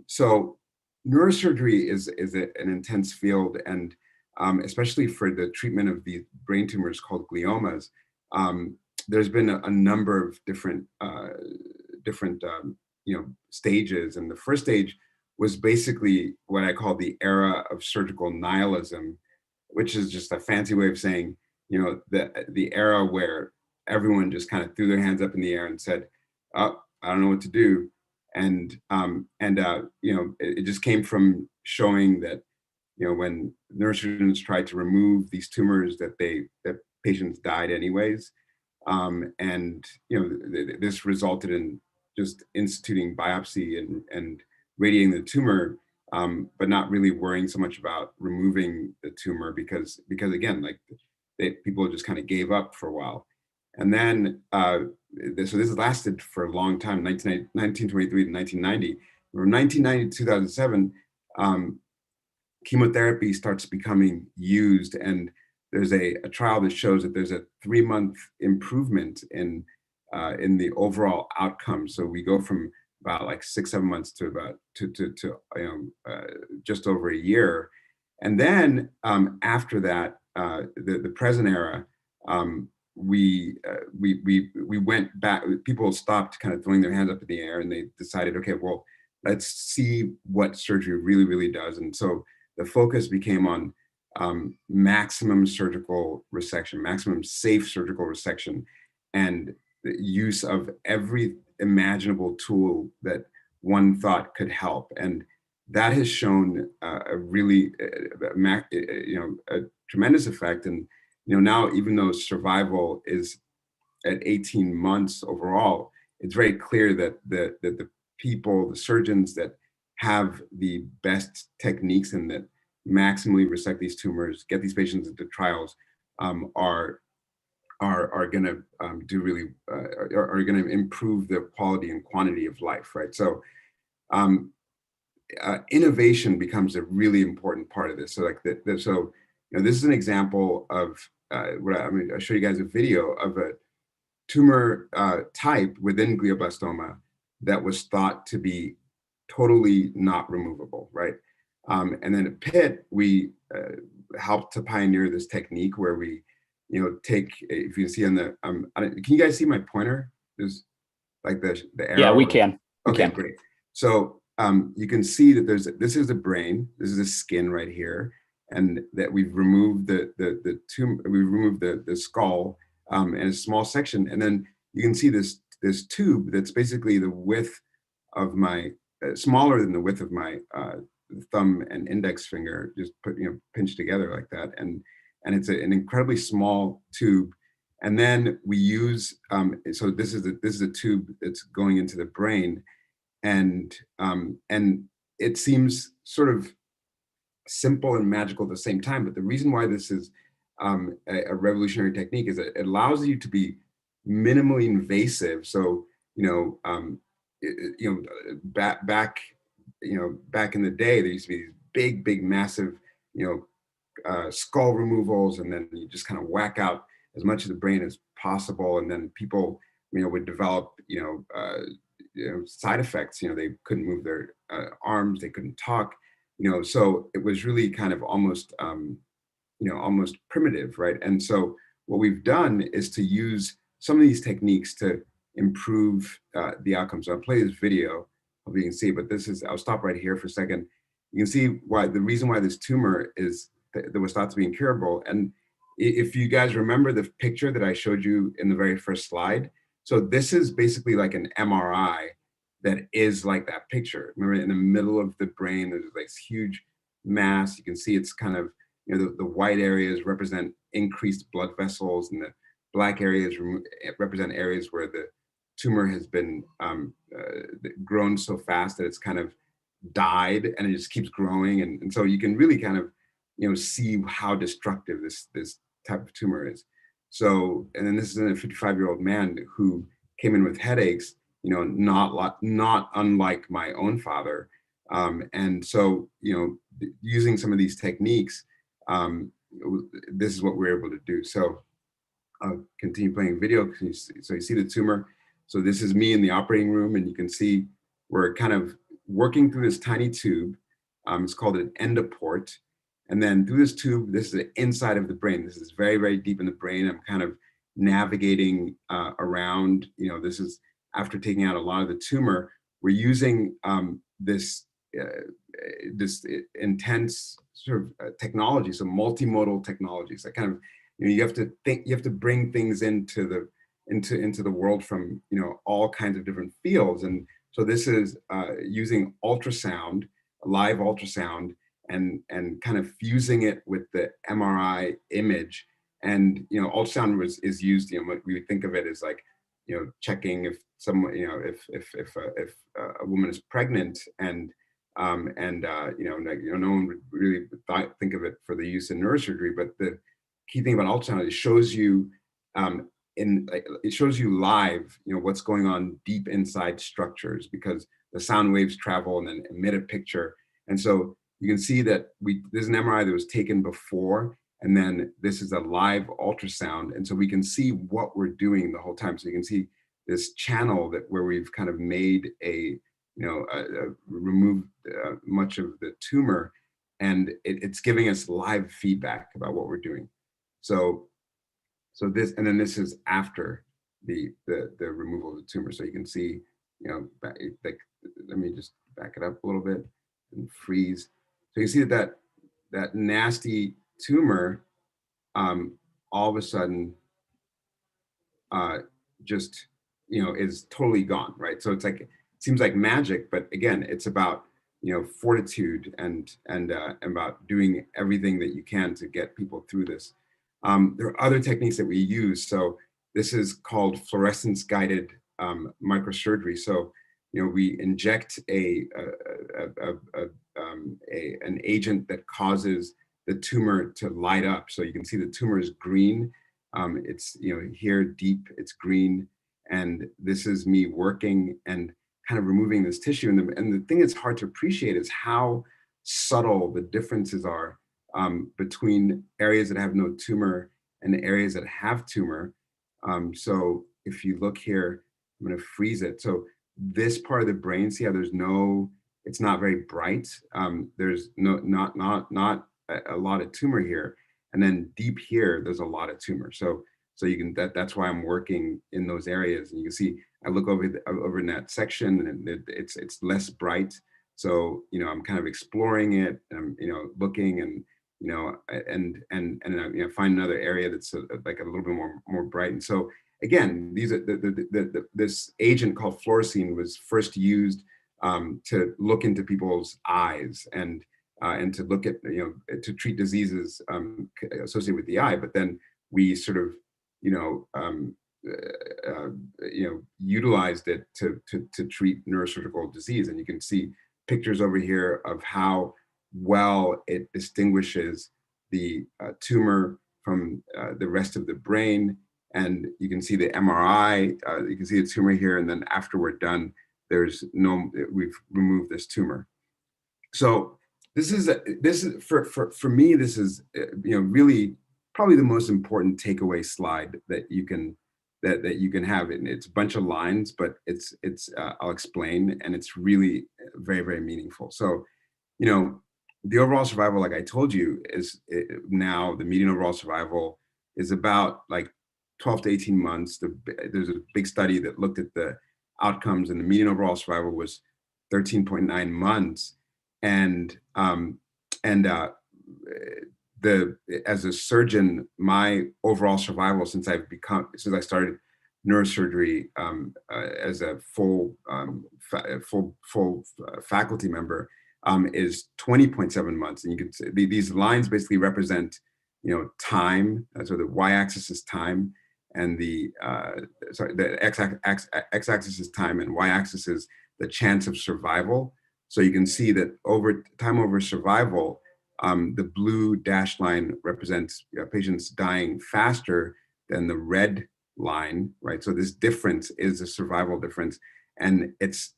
So neurosurgery is an intense field, and especially for the treatment of these brain tumors called gliomas. There's been a number of different stages, and the first stage was basically what I call the era of surgical nihilism, which is just a fancy way of saying, the era where everyone just kind of threw their hands up in the air and said, "Oh, I don't know what to do," and it just came from showing that when neurosurgeons tried to remove these tumors, that patients died anyways. And this resulted in just instituting biopsy and radiating the tumor, but not really worrying so much about removing the tumor, because again, like people just kind of gave up for a while. And then so this lasted for a long time, 1923 to 1990. From 1990 to 2007, chemotherapy starts becoming used, and there's a trial that shows that there's a 3-month improvement in the overall outcome. So we go from about like 6-7 months to about just over a year. And then after that, the present era, we went back. People stopped kind of throwing their hands up in the air, and they decided, okay, well, let's see what surgery really, really does. And so the focus became on maximum surgical resection, maximum safe surgical resection, and the use of every imaginable tool that one thought could help. And that has shown a really, a tremendous effect. And now, even though survival is at 18 months overall, it's very clear that the people, the surgeons that have the best techniques and that maximally resect these tumors, get these patients into trials, are are going to do really are going to improve the quality and quantity of life, right? So um, innovation becomes a really important part of this. So like so this is an example of I mean, I'll show you guys a video of a tumor type within glioblastoma that was thought to be totally not removable, right? And then at Pitt, we helped to pioneer this technique where we, take, if you see on the, can you guys see my pointer? There's like the Yeah, arrow. we can. We Okay, can. great. So you can see that this is the brain, this is the skin right here, and that we've removed the tumor, we've removed the skull in a small section, and then you can see this tube that's basically the width of my smaller than the width of my thumb and index finger, just pinched together like that, and it's an incredibly small tube. And then we use so this is a tube that's going into the brain, and it seems sort of simple and magical at the same time. But the reason why this is a revolutionary technique is that it allows you to be minimally invasive. So back back in the day, there used to be these big massive skull removals, and then you just kind of whack out as much of the brain as possible, and then people would develop side effects. They couldn't move their arms, they couldn't talk. So it was really kind of almost almost primitive, right? And so what we've done is to use some of these techniques to improve the outcomes. So I'll play this video, hope you can see, but I'll stop right here for a second. You can see why the reason why this tumor is that was thought to be incurable. And if you guys remember the picture that I showed you in the very first slide, so this is basically like an MRI that is like that picture. Remember, in the middle of the brain, there's like this huge mass. You can see it's kind of, the white areas represent increased blood vessels, and the black areas represent areas where the tumor has been grown so fast that it's kind of died, and it just keeps growing. And so you can really kind of, see how destructive this type of tumor is. So, and then this is a 55-year-old man who came in with headaches, not unlike my own father. And so, using some of these techniques, this is what we're able to do. So I'll continue playing video. So you see the tumor. So this is me in the operating room, and you can see we're kind of working through this tiny tube. It's called an endoport. And then through this tube, this is the inside of the brain. This is very, very deep in the brain. I'm kind of navigating around. This is after taking out a lot of the tumor. We're using this intense sort of technology, so multimodal technologies. That kind of, you have to bring things into the world from all kinds of different fields. And so this is using ultrasound, live ultrasound, and kind of fusing it with the MRI image. And ultrasound is used. We would think of it as like checking if someone if a woman is pregnant, and no one would really think of it for the use in neurosurgery. But the key thing about ultrasound is it shows you live what's going on deep inside structures, because the sound waves travel and then emit a picture. And so you can see that there's an MRI that was taken before, and then this is a live ultrasound, and so we can see what we're doing the whole time. So you can see this channel where we've kind of made removed much of the tumor, and it's giving us live feedback about what we're doing. So this, and then this is after the removal of the tumor. So you can see, like, let me just back it up a little bit and freeze. So you see that nasty tumor, all of a sudden, just is totally gone, right? So it's like, it seems like magic, but again, it's about fortitude and about doing everything that you can to get people through this. There are other techniques that we use. So this is called fluorescence guided microsurgery. So we inject an agent that causes the tumor to light up. So you can see the tumor is green, It's, here deep, it's green. And this is me working and kind of removing this tissue. And the thing that's hard to appreciate is how subtle the differences are between areas that have no tumor and the areas that have tumor. So if you look here, I'm going to freeze it. So this part of the brain, see how it's not very bright. There's not a lot of tumor here. And then deep here, there's a lot of tumor. So you can, that's why I'm working in those areas. And you can see, I look over in that section and it's less bright. So, I'm kind of exploring it, and, looking and, find another area that's like a little bit more bright. And so again, these are this agent called fluorescein was first used to look into people's eyes and to look at, to treat diseases associated with the eye. But then we sort of, utilized it to treat neurosurgical disease. And you can see pictures over here of how well it distinguishes the tumor from the rest of the brain. And you can see the MRI, you can see the tumor here. And then after we're done, we've removed this tumor. So this is for me, this is, really probably the most important takeaway slide that you can have. And it's a bunch of lines, but it's I'll explain, and it's really very, very meaningful. So, the overall survival, like I told you, is now the median overall survival is about like 12 to 18 months. There's a big study that looked at the outcomes, and the median overall survival was 13.9 months. And as a surgeon, my overall survival since I started neurosurgery as a full faculty member is 20.7 months. And you can see these lines basically represent, time. So the y-axis is time, and the x-axis is time, and y-axis is the chance of survival. So you can see that over time over survival, the blue dashed line represents patients dying faster than the red line, right? So this difference is a survival difference, and it's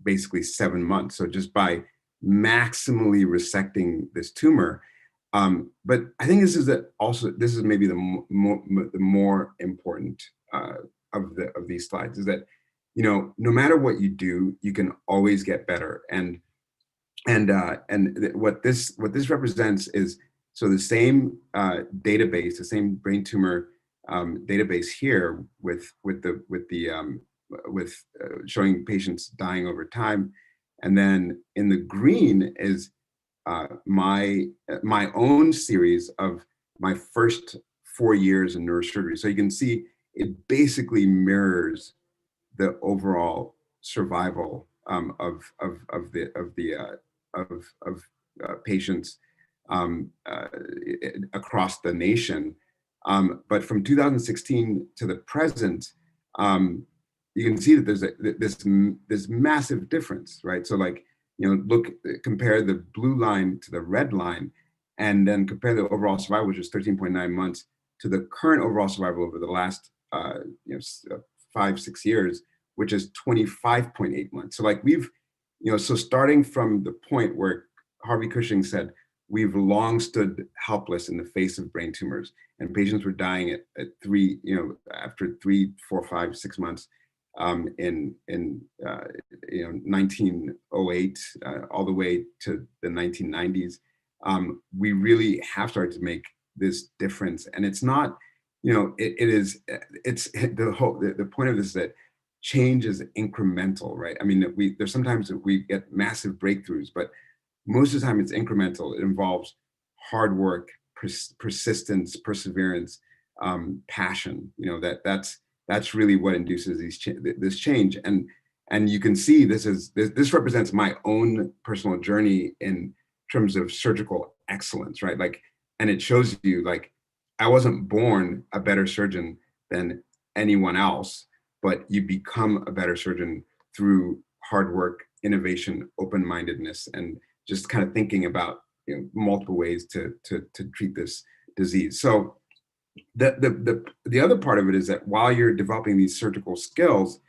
basically 7 months. So just by maximally resecting this tumor, but I think this is maybe the more important of these slides, is that no matter what you do, you can always get better. And what this represents is, so the same database, the same brain tumor database here with showing patients dying over time, and then in the green is my own series of my first 4 years in neurosurgery. So you can see it basically mirrors the overall survival of patients across the nation. But from 2016 to the present, you can see that there's this massive difference, right? So like, compare the blue line to the red line, and then compare the overall survival, which is 13.9 months, to the current overall survival over the last 5-6 years, which is 25.8 months. So like so starting from the point where Harvey Cushing said, we've long stood helpless in the face of brain tumors, and patients were dying at after 3, 4, 5, 6 months in 1908 all the way to the 1990s. We really have started to make this difference, and it's not, it's the point of this is that change is incremental, right? I mean, there's sometimes that we get massive breakthroughs, but most of the time it's incremental. It involves hard work, persistence, perseverance, passion. That's really what induces this change. And you can see this represents my own personal journey in terms of surgical excellence, right? Like, and it shows you, like, I wasn't born a better surgeon than anyone else, but you become a better surgeon through hard work, innovation, open-mindedness, and just kind of thinking about multiple ways to treat this disease. So, The other part of it is that while you're developing these surgical skills,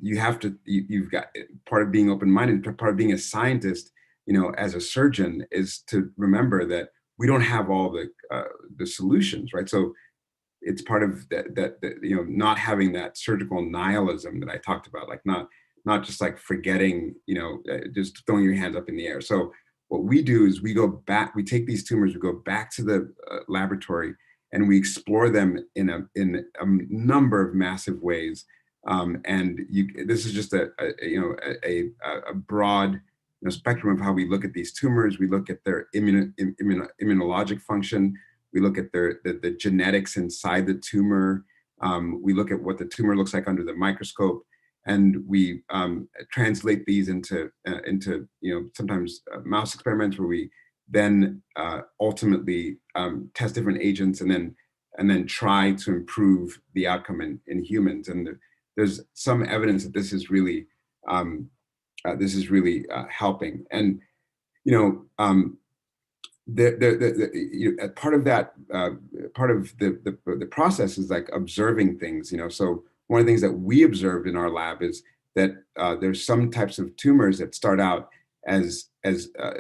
you have to, you've got part of being open-minded, part of being a scientist, as a surgeon, is to remember that we don't have all the solutions, right? So it's part of that not having that surgical nihilism that I talked about, like not just like forgetting, just throwing your hands up in the air. So what we do is we go back, we take these tumors, we go back to the laboratory, and we explore them in a number of massive ways. This is just a broad spectrum of how we look at these tumors. We look at their immunologic function. We look at the genetics inside the tumor. We look at what the tumor looks like under the microscope, and we translate these into sometimes mouse experiments where we then ultimately test different agents and then try to improve the outcome in humans. And there's some evidence that this is really helping. And part of that part of the process is like observing things. So one of the things that we observed in our lab is that there's some types of tumors that start out as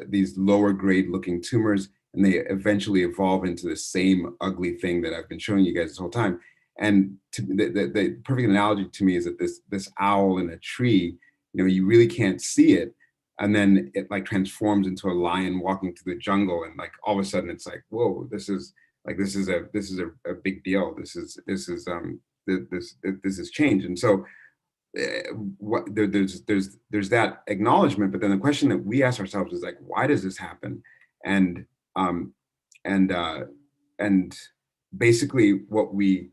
these lower grade looking tumors, and they eventually evolve into the same ugly thing that I've been showing you guys this whole time. And the perfect analogy to me is that this owl in a tree, you really can't see it, and then it like transforms into a lion walking through the jungle, and like all of a sudden it's like, whoa, this is a big deal. This is change. And so there's that acknowledgement, but then the question that we ask ourselves is like, why does this happen? And um, and uh, and basically what we've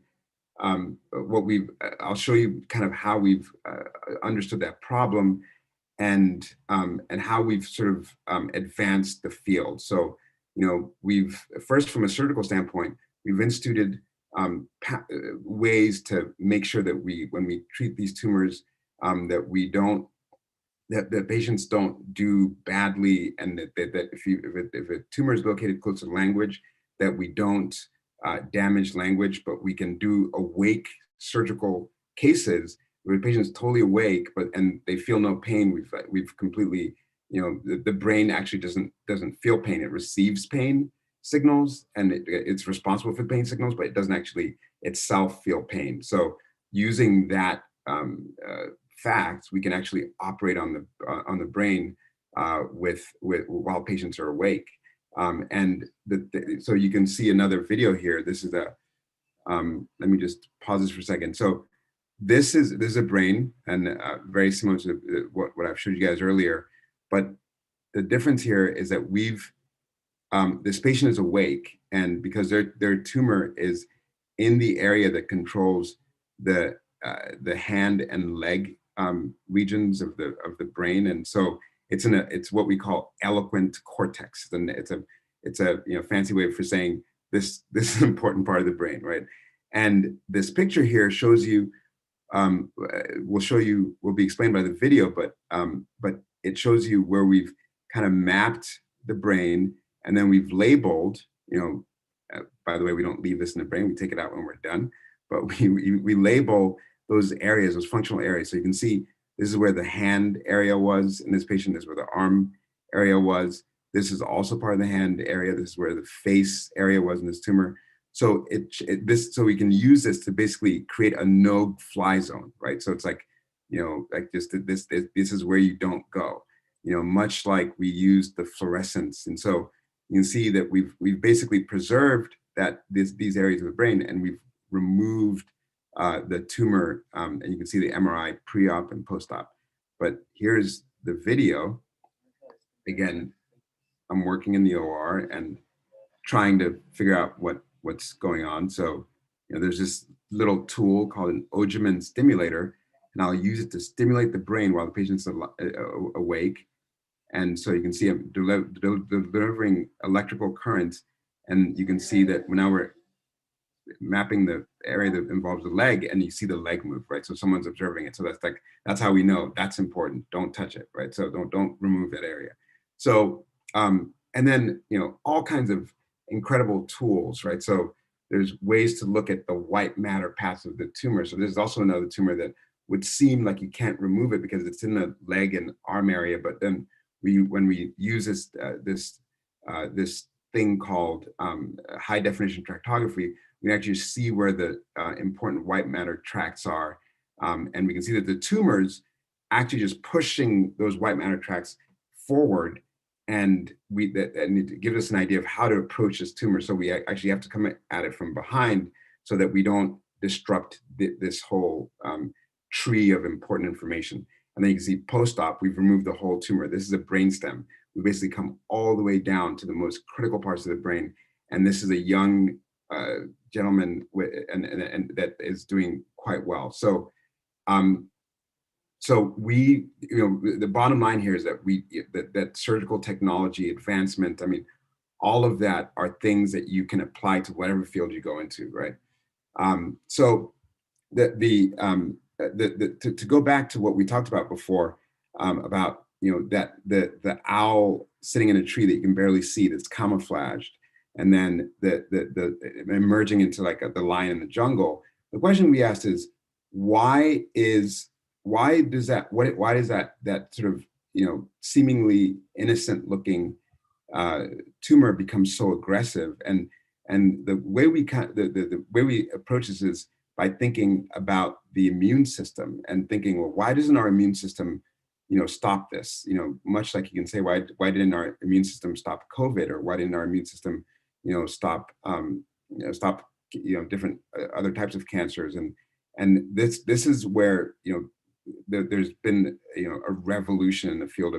I'll show you kind of how we've understood that problem, and how we've sort of advanced the field. So, we've first, from a surgical standpoint, we've instituted ways to make sure that when we treat these tumors, that we don't, that patients don't do badly, and that if a tumor is located close to language, that we don't damage language, but we can do awake surgical cases where the patient's totally awake, and they feel no pain. We've completely, the brain actually doesn't feel pain. It receives pain signals, and it's responsible for pain signals, but it doesn't actually itself feel pain. So using that fact, we can actually operate on the brain while patients are awake. So you can see another video here. This is let me just pause this for a second. So this is a brain, and very similar to what I've showed you guys earlier. But the difference here is that this patient is awake, and because their tumor is in the area that controls the hand and leg regions of the brain, and so it's what we call eloquent cortex, and it's a fancy way for saying this is an important part of the brain, right? And this picture here shows you, will be explained by the video, but it shows you where we've kind of mapped the brain, and then we've labeled, by the way, we don't leave this in the brain, we take it out when we're done, but we label those areas, those functional areas. So you can see this is where the hand area was in this patient, this is where the arm area was. This is also part of the hand area. This is where the face area was in this tumor. So so we can use this to basically create a no-fly zone, right? So it's like, like this is where you don't go, much like we use the fluorescence. And so you can see that we've basically preserved these areas of the brain, and we've removed the tumor, and you can see the MRI pre-op and post-op. But here's the video. Again, I'm working in the OR and trying to figure out what's going on. So, there's this little tool called an Ogeman stimulator, and I'll use it to stimulate the brain while the patient's awake. And so you can see I'm delivering electrical currents, and you can see that now we're mapping the area that involves the leg, and you see the leg move, right? So someone's observing it. So that's how we know that's important. Don't touch it, right? So don't remove that area. So and then all kinds of incredible tools, right? So there's ways to look at the white matter paths of the tumor. So there's also another tumor that would seem like you can't remove it because it's in the leg and arm area, but then when we use this thing called high definition tractography, we actually see where the important white matter tracts are, and we can see that the tumors actually just pushing those white matter tracts forward, and it gives us an idea of how to approach this tumor. So we actually have to come at it from behind so that we don't disrupt this whole tree of important information. And then you can see post-op, we've removed the whole tumor. This is a brainstem. We basically come all the way down to the most critical parts of the brain. And this is a young gentleman and that is doing quite well. So, so we, the bottom line here is that that surgical technology advancement, I mean, all of that are things that you can apply to whatever field you go into, right? So to go back to what we talked about before, about that the owl sitting in a tree that you can barely see, that's camouflaged, and then the emerging into like the lion in the jungle. The question we asked is why does that sort of seemingly innocent looking tumor become so aggressive? And the way the way we approach this is by thinking about the immune system and thinking, well, why doesn't our immune system, stop this? Much like you can say, why didn't our immune system stop COVID, or why didn't our immune system, stop different other types of cancers? And this is where there's been a revolution in the field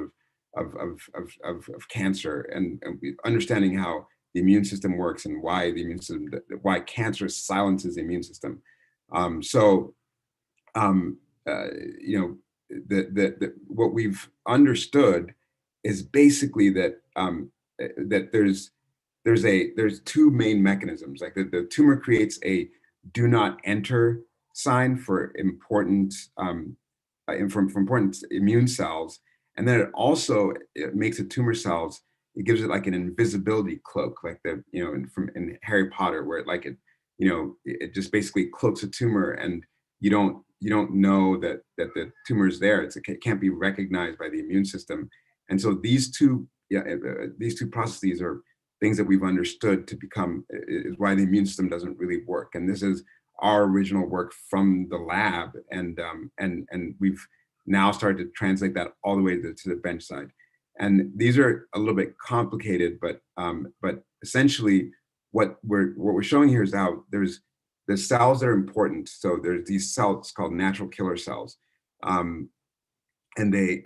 of cancer and understanding how the immune system works and why why cancer silences the immune system. What we've understood is basically that that there's two main mechanisms. Like the tumor creates a do not enter sign for important from important immune cells, and then it makes the tumor cells. It gives it like an invisibility cloak, like in Harry Potter, where it just basically cloaks a tumor, and you don't know that the tumor is there. It can't be recognized by the immune system. And so these two processes are things that we've understood to become is why the immune system doesn't really work. And this is our original work from the lab, and we've now started to translate that all the way to the bench side. And these are a little bit complicated, but essentially what we're showing here is how there's the cells that are important. So there's these cells called natural killer cells, and they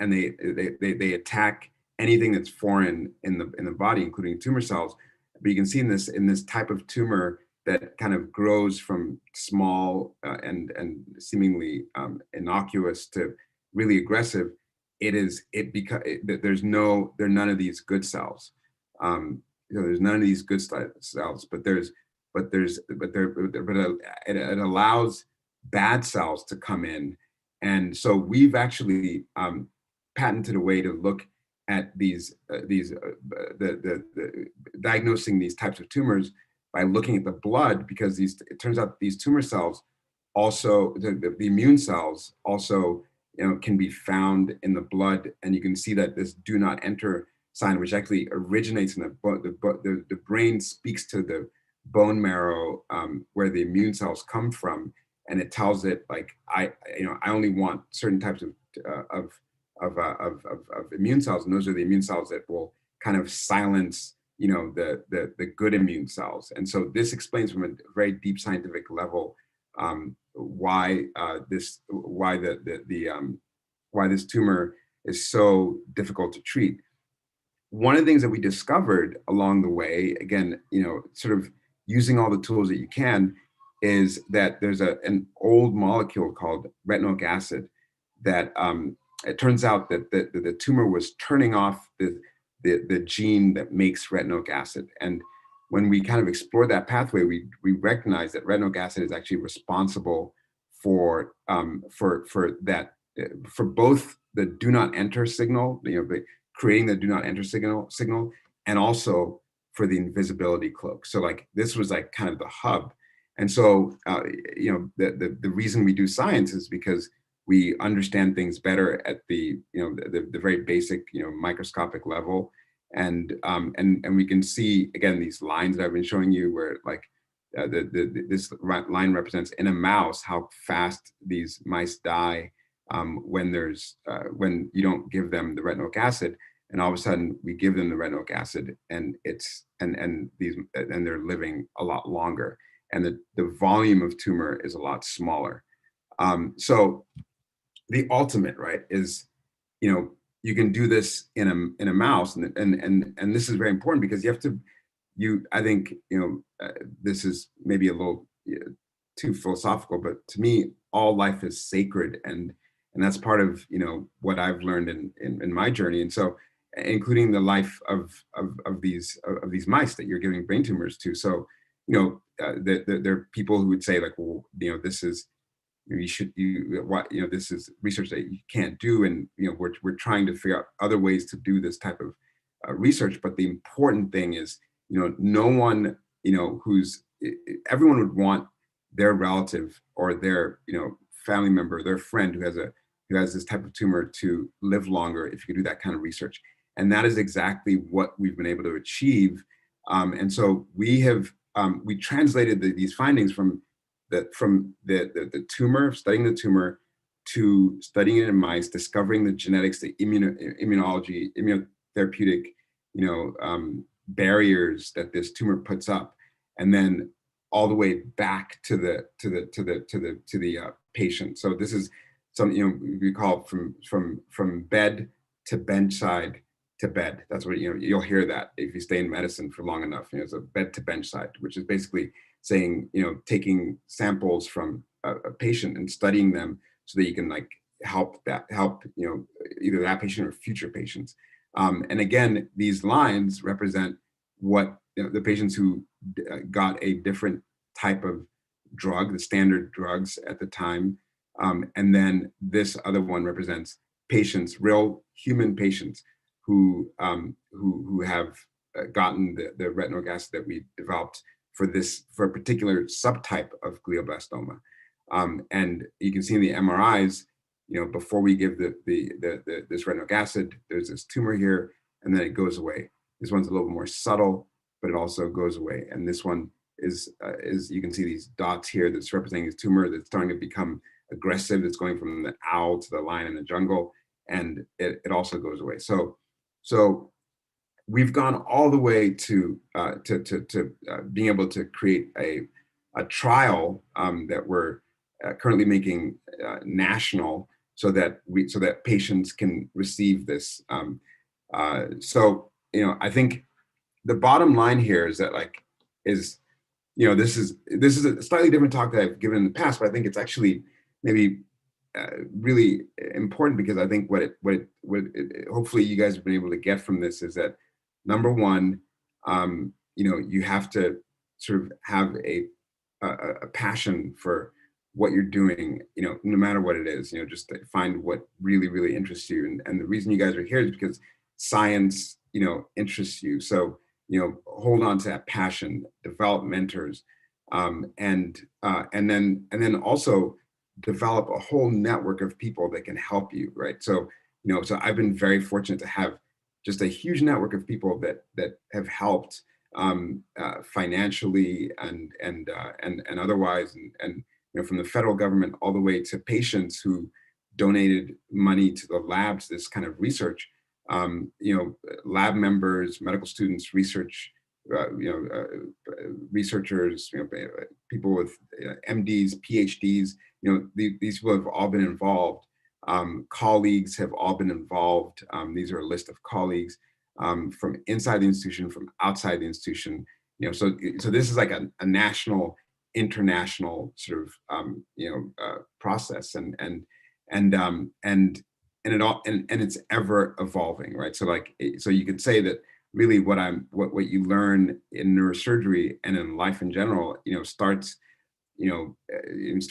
attack anything that's foreign in the body, including tumor cells. But you can see in this type of tumor that kind of grows from small and seemingly innocuous to really aggressive. There are none of these good cells. There's none of these good cells, but it allows bad cells to come in. And so we've actually patented a way to look at diagnosing these types of tumors by looking at the blood, because it turns out these tumor cells also, the immune cells also can be found in the blood. And you can see that this do not enter sign, which actually originates in the brain, speaks to the bone marrow where the immune cells come from, and it tells it like I only want certain types of immune cells, and those are the immune cells that will kind of silence the good immune cells. And so this explains from a very deep scientific level why this tumor is so difficult to treat. One of the things that we discovered along the way, again, sort of using all the tools that you can, is that there's an old molecule called retinoic acid that it turns out that the tumor was turning off the gene that makes retinoic acid. And when we kind of explored that pathway, we recognized that retinoic acid is actually responsible for that, for both the do not enter signal, creating the do not enter signal, and also for the invisibility cloak. So like this was like kind of the hub. And so, you know, the reason we do science is because we understand things better at the, you know, the very basic, you know, microscopic level. And we can see, again, these lines that I've been showing you where like this line represents in a mouse how fast these mice die when when you don't give them the retinoic acid, and all of a sudden we give them the retinoic acid, and they're living a lot longer, and the volume of tumor is a lot smaller. So the ultimate, right, is, you know, you can do this in a mouse, and this is very important because you have to, I think, you know, this is maybe a little too philosophical, but to me, all life is sacred, and that's part of, you know, what I've learned in my journey, and so including the life of these mice that you're giving brain tumors to. So, you know, there are people who would say like, well, you know, this is, this is research that you can't do, and you know, we're trying to figure out other ways to do this type of research. But the important thing is, you know, no one, you know, everyone would want their relative or their, you know, family member, their friend who has this type of tumor to live longer if you could do that kind of research. And that is exactly what we've been able to achieve. And so we translated these findings from the tumor, studying the tumor, to studying it in mice, discovering the genetics, the immunology, immunotherapeutic, you know, barriers that this tumor puts up, and then all the way back to the patient. So this is something, you know, we call it from bed to benchside to bed. That's what, you know, you'll hear that if you stay in medicine for long enough. You know, it's a bed to benchside, which is basically saying, you know, taking samples from a patient and studying them so that you can like help, you know, either that patient or future patients. And again, these lines represent what, you know, the patients who got a different type of drug, the standard drugs at the time. And then this other one represents patients, real human patients who have gotten the retinoic acid that we developed for a particular subtype of glioblastoma. And you can see in the MRIs, you know, before we give this retinoic acid, there's this tumor here, and then it goes away. This one's a little more subtle, but it also goes away. And this one is you can see these dots here that's representing this tumor that's starting to become aggressive. It's going from the owl to the lion in the jungle, and it also goes away. So we've gone all the way to being able to create a trial that we're currently making national, so that patients can receive this. So, you know, I think the bottom line here is that you know, this is a slightly different talk that I've given in the past, but I think it's actually maybe really important, because I think what hopefully you guys have been able to get from this is that, number one, you know, you have to sort of have a passion for what you're doing, you know, no matter what it is, you know, just to find what really, really interests you. And the reason you guys are here is because science, you know, interests you. So, you know, hold on to that passion, develop mentors, and then also develop a whole network of people that can help you, right? So, you know, so I've been very fortunate to have just a huge network of people that have helped financially and otherwise, and you know, from the federal government all the way to patients who donated money to the labs, this kind of research. You know, lab members, medical students, researchers, you know, people with MDs, PhDs, you know, these people have all been involved. Colleagues have all been involved. These are a list of colleagues from inside the institution, from outside the institution. You know, so this is like a national, international sort of process, and it's ever evolving, right? So so you could say that really what you learn in neurosurgery and in life in general, you know, starts, you know,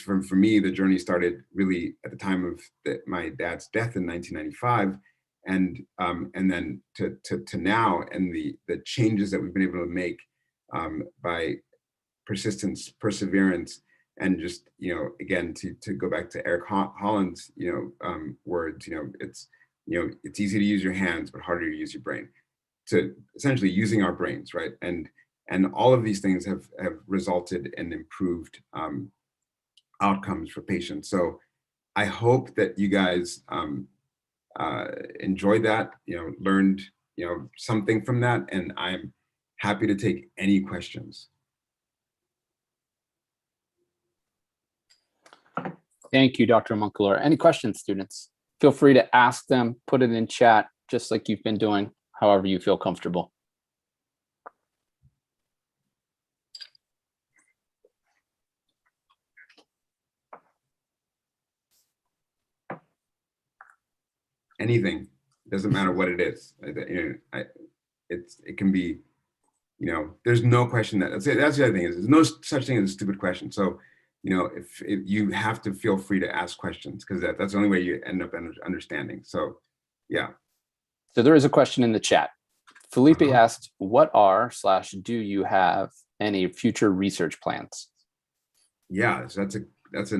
for me, the journey started really at the time of my dad's death in 1995. and then to now, and the changes that we've been able to make by persistence, perseverance, and just, again, to go back to Eric Holland's, words, it's easy to use your hands, but harder to use your brain, to essentially using our brains, right? And all of these things have resulted in improved outcomes for patients. So I hope that you guys enjoyed that, learned, something from that, and I'm happy to take any questions. Thank you, Dr. Munkler. Any questions, students? Feel free to ask them, put it in chat, just like you've been doing, however you feel comfortable. Anything, doesn't matter what it is. It can be, there's no question that's the other thing is there's no such thing as a stupid question. So, if you have to feel free to ask questions, because that's the only way you end up understanding. So, yeah. So there is a question in the chat. Felipe asked, what are/do you have any future research plans? Yeah, so that's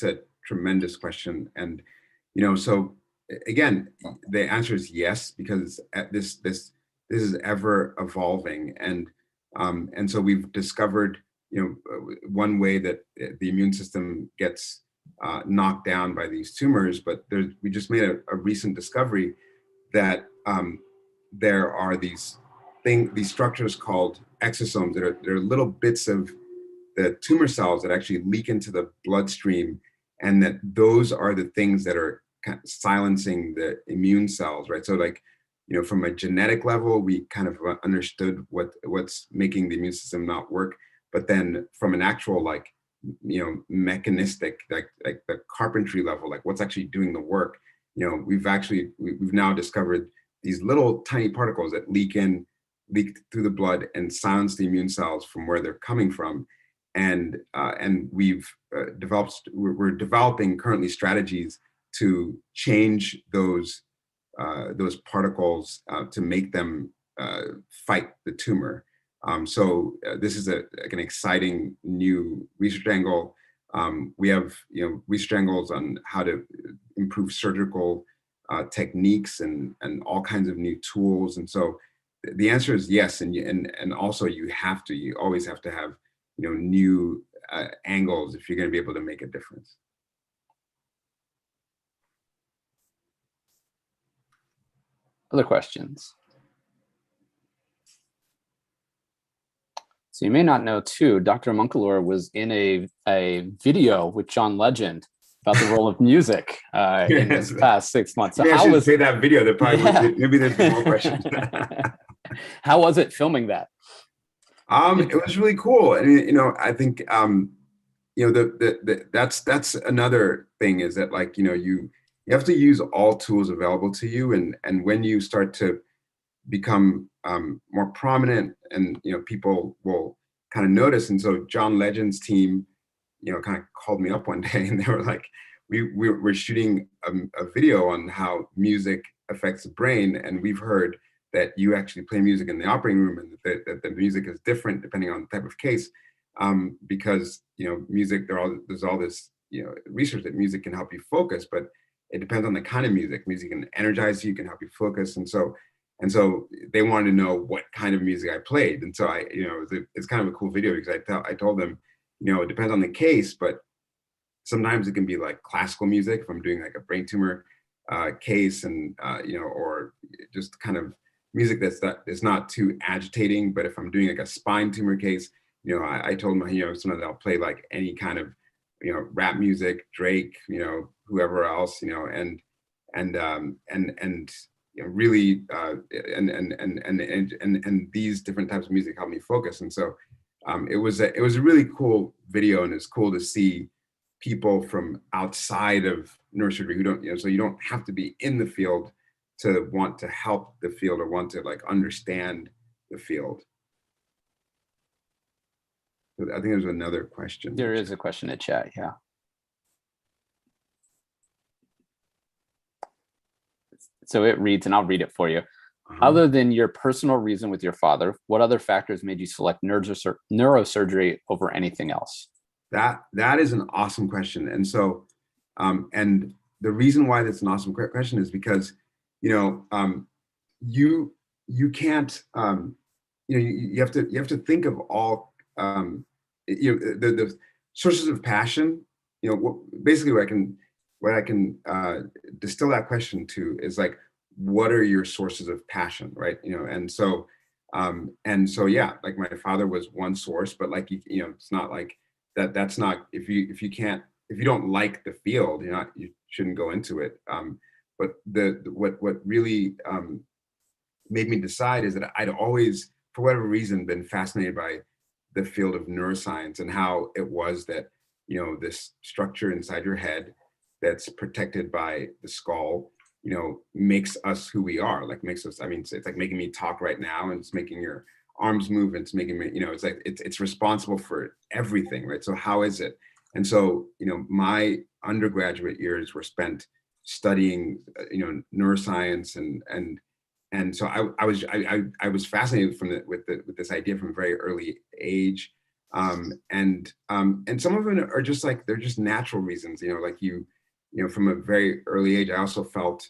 a tremendous question. And, so again, the answer is yes, because this is ever evolving. And so we've discovered, one way that the immune system gets knocked down by these tumors, but we just made a recent discovery that there are these structures called exosomes that are little bits of the tumor cells that actually leak into the bloodstream, and that those are the things that are kind of silencing the immune cells, right? So like, from a genetic level, we kind of understood what's making the immune system not work. But then from an actual, like, mechanistic, like the carpentry level, like what's actually doing the work, we've now discovered these little tiny particles that leak through the blood and silence the immune cells from where they're coming from. And we're developing currently strategies to change those particles to make them fight the tumor. So this is an exciting new research angle. We have research angles on how to improve surgical techniques and all kinds of new tools. And so the answer is yes. And also you always have to have new angles if you're going to be able to make a difference. Other questions? So you may not know too, Dr. Munkler was in a video with John Legend about the role of music in this past 6 months. So how was say that video? There probably maybe there's more questions. How was it filming that? It was really cool. And I think that's another thing, is that, like, you have to use all tools available to you, and when you start to become more prominent, and people will kind of notice. And so John Legend's team kind of called me up one day, and they were like, we're shooting a video on how music affects the brain, and we've heard that you actually play music in the operating room, and that the music is different depending on the type of case, because music, there's all this research that music can help you focus, but it depends on the kind of music. Music can energize you, can help you focus. And so they wanted to know what kind of music I played. And so it's kind of a cool video, because I told them, it depends on the case, but sometimes it can be like classical music if I'm doing like a brain tumor case, and or just kind of music that's not too agitating. But if I'm doing like a spine tumor case, I told them, sometimes I'll play like any kind of rap music, Drake, whoever else, and really and these different types of music help me focus. And so it was a really cool video, and it's cool to see people from outside of neurosurgery who don't, so you don't have to be in the field to want to help the field or want to like understand the field. I think there's another question. There is a question in chat, yeah. It So it reads, and I'll read it for you. Uh-huh. Other than your personal reason with your father, what other factors made you select neurosurgery over anything else? That is an awesome question. And so, and the reason why that's an awesome question is because, you know, you can't, you have to think of all, the sources of passion. Basically what I can distill that question to is like, what are your sources of passion, right? Yeah, like my father was one source, but like it's not like that's not, if you don't like the field, you shouldn't go into it. But what really made me decide is that I'd always, for whatever reason, been fascinated by the field of neuroscience and how it was that, this structure inside your head that's protected by the skull, makes us who we are, like makes us, I mean, it's like making me talk right now, and it's making your arms move, and it's making me, it's like, it's responsible for everything, right? So how is it? And so, my undergraduate years were spent studying, neuroscience, and so I was fascinated with this idea from a very early age, and some of them are just like, they're just natural reasons, like from a very early age. I also felt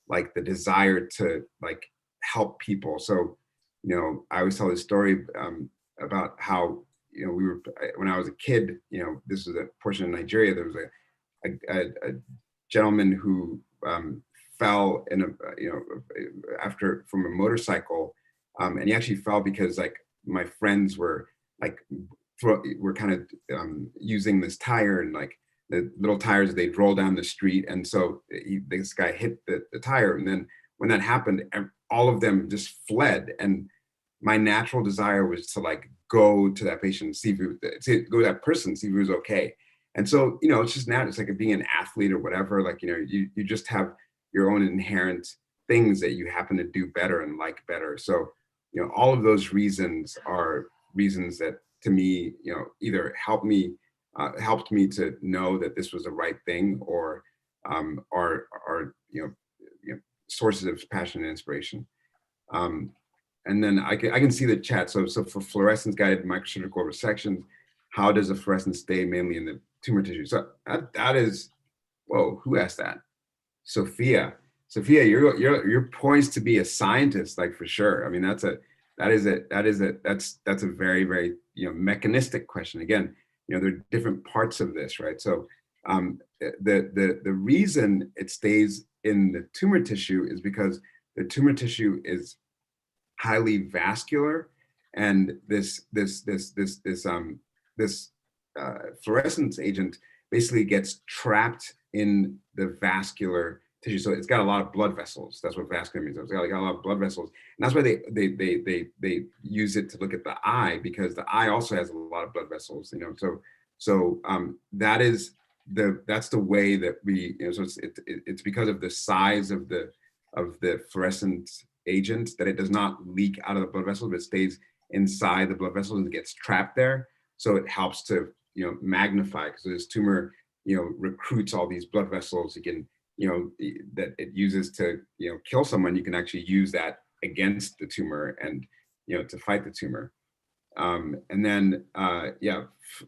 like the desire to like help people. So I always tell this story about how we were, when I was a kid. This was a portion of Nigeria. There was a gentleman who fell in after from a motorcycle, and he actually fell because like my friends were like were kind of using this tire, and like the little tires, they'd roll down the street, and so this guy hit the tire, and then when that happened, all of them just fled, and my natural desire was to like go to that patient, see go to that person, see if he was okay. And so it's just now, it's like being an athlete or whatever, like you just have your own inherent things that you happen to do better and like better. So all of those reasons are reasons that to me either helped me to know that this was the right thing, or are sources of passion and inspiration. And then I can see the chat. So for fluorescence guided microsurgical resections, how does the fluorescence stay mainly in the tumor tissue? So that is, whoa, who asked that? Sophia, you're poised to be a scientist, like for sure. I mean, that's a very, very, mechanistic question. Again, there are different parts of this, right? So the reason it stays in the tumor tissue is because the tumor tissue is highly vascular, and this fluorescence agent basically gets trapped in the vascular tissue. So it's got a lot of blood vessels. That's what vascular means. It's got a lot of blood vessels, and that's why they use it to look at the eye, because the eye also has a lot of blood vessels. So that's the way that we. So it's because of the size of the fluorescent agent that it does not leak out of the blood vessels, but it stays inside the blood vessels and it gets trapped there. So it helps to magnify, because this tumor recruits all these blood vessels. It can that it uses to kill someone. You can actually use that against the tumor and to fight the tumor. And then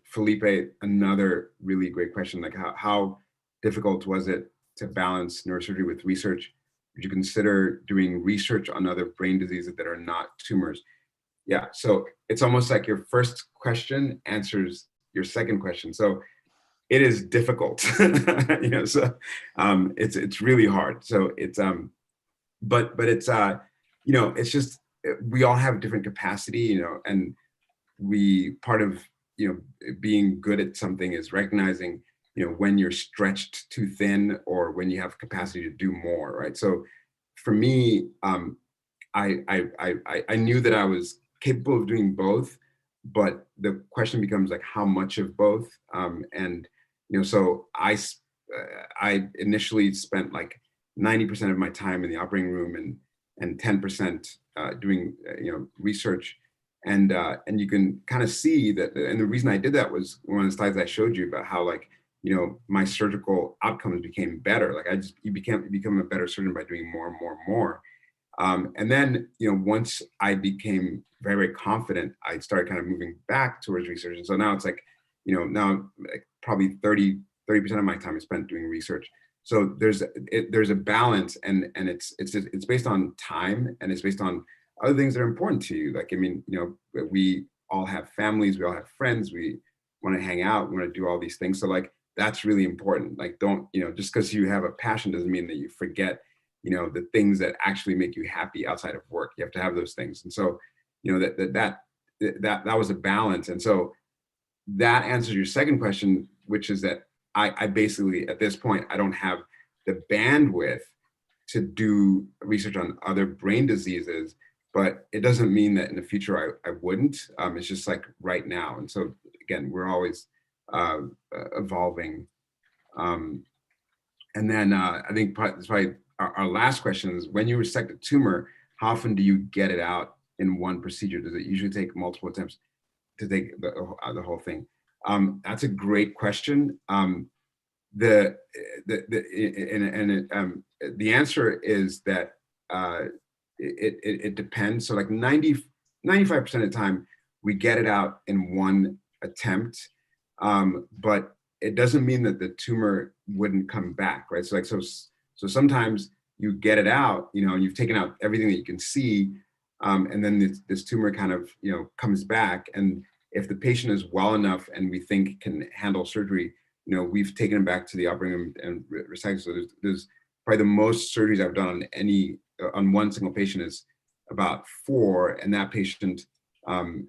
Felipe, another really great question, like how difficult was it to balance neurosurgery with research? Would you consider doing research on other brain diseases that are not tumors? Yeah, so it's almost like your first question answers your second question. So it is difficult, so it's really hard. So it's but it's it's just, we all have different capacity, and part of being good at something is recognizing when you're stretched too thin, or when you have capacity to do more, right? So for me, I knew that I was capable of doing both, but the question becomes like, how much of both? And so I initially spent like 90% of my time in the operating room, and 10% doing research. And you can kind of see that, and the reason I did that was one of the slides I showed you about how, like, my surgical outcomes became better. Like you become a better surgeon by doing more and more and more. And then, once I became very, very confident, I started kind of moving back towards research. And so now it's like, now like probably 30% of my time is spent doing research. So there's a balance, and it's based on time, and it's based on other things that are important to you. Like, I mean, we all have families, we all have friends, we want to hang out, we want to do all these things. So like, that's really important. Like, don't, just because you have a passion doesn't mean that you forget the things that actually make you happy outside of work. You have to have those things. And so, that was a balance. And so that answers your second question, which is that I basically, at this point, I don't have the bandwidth to do research on other brain diseases, but it doesn't mean that in the future I wouldn't. It's just like right now. And so again, we're always evolving. And then I think that's probably our last question is, when you resect a tumor, how often do you get it out in one procedure? Does it usually take multiple attempts to take the whole thing? That's a great question. The answer is that it depends. So like 95% of the time we get it out in one attempt, but it doesn't mean that the tumor wouldn't come back, right? So like, so sometimes you get it out, and you've taken out everything that you can see, and then this tumor kind of, comes back. And if the patient is well enough and we think can handle surgery, we've taken them back to the operating room and resected. So there's probably the most surgeries I've done on one single patient is about 4, and that patient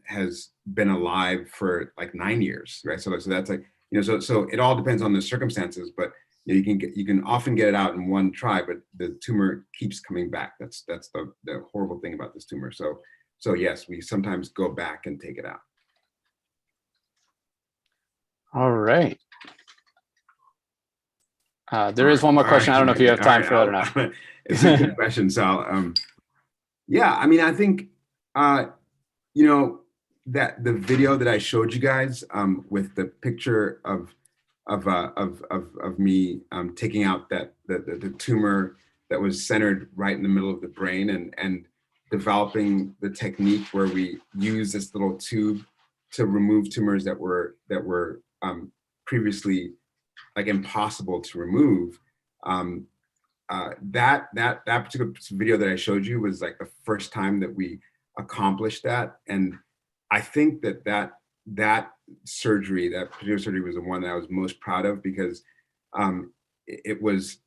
has been alive for like 9 years, right? So that's like, so it all depends on the circumstances, but you can often get it out in one try, but the tumor keeps coming back. That's the horrible thing about this tumor. So yes, we sometimes go back and take it out. All right. There is one more question. I don't know if you have time for that or not. It's a good question, Sal. Yeah, I mean, I think, that the video that I showed you guys with the picture of me taking out the tumor that was centered right in the middle of the brain, and developing the technique where we use this little tube to remove tumors that were previously like impossible to remove. That particular video that I showed you was like the first time that we accomplished that. And I think that surgery, that particular surgery, was the one that I was most proud of, because it was,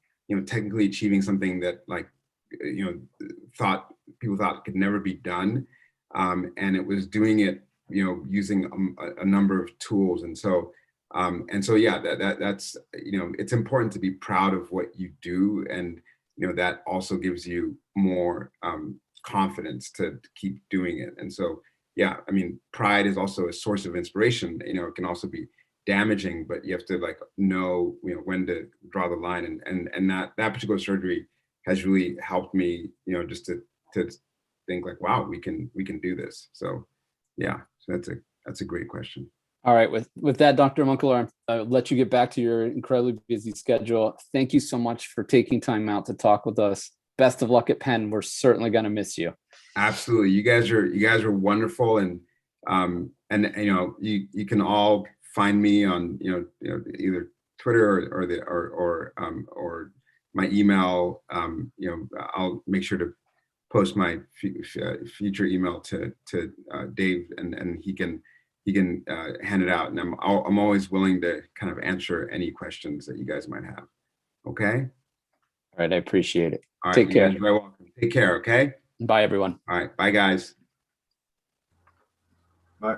technically achieving something that, like, people thought could never be done. And it was doing it, using a number of tools. And so yeah, that's, it's important to be proud of what you do. And, that also gives you more confidence to keep doing it. And so, yeah, I mean, pride is also a source of inspiration. It can also be damaging, but you have to know, when to draw the line. And that particular surgery has really helped me, just to think like, wow, we can do this. So yeah, so that's a great question. All right, with that, Dr. Munkler, I'll let you get back to your incredibly busy schedule. Thank you so much for taking time out to talk with us. Best of luck at Penn. We're certainly going to miss you. Absolutely, you guys are wonderful, and you can all find me on either Twitter or my email. I'll make sure to post my future email to Dave, and he can hand it out. And I'm always willing to kind of answer any questions that you guys might have. Okay. All right, I appreciate it. All right, take care. You're very welcome. Take care. Okay. Bye, everyone. All right. Bye, guys. Bye.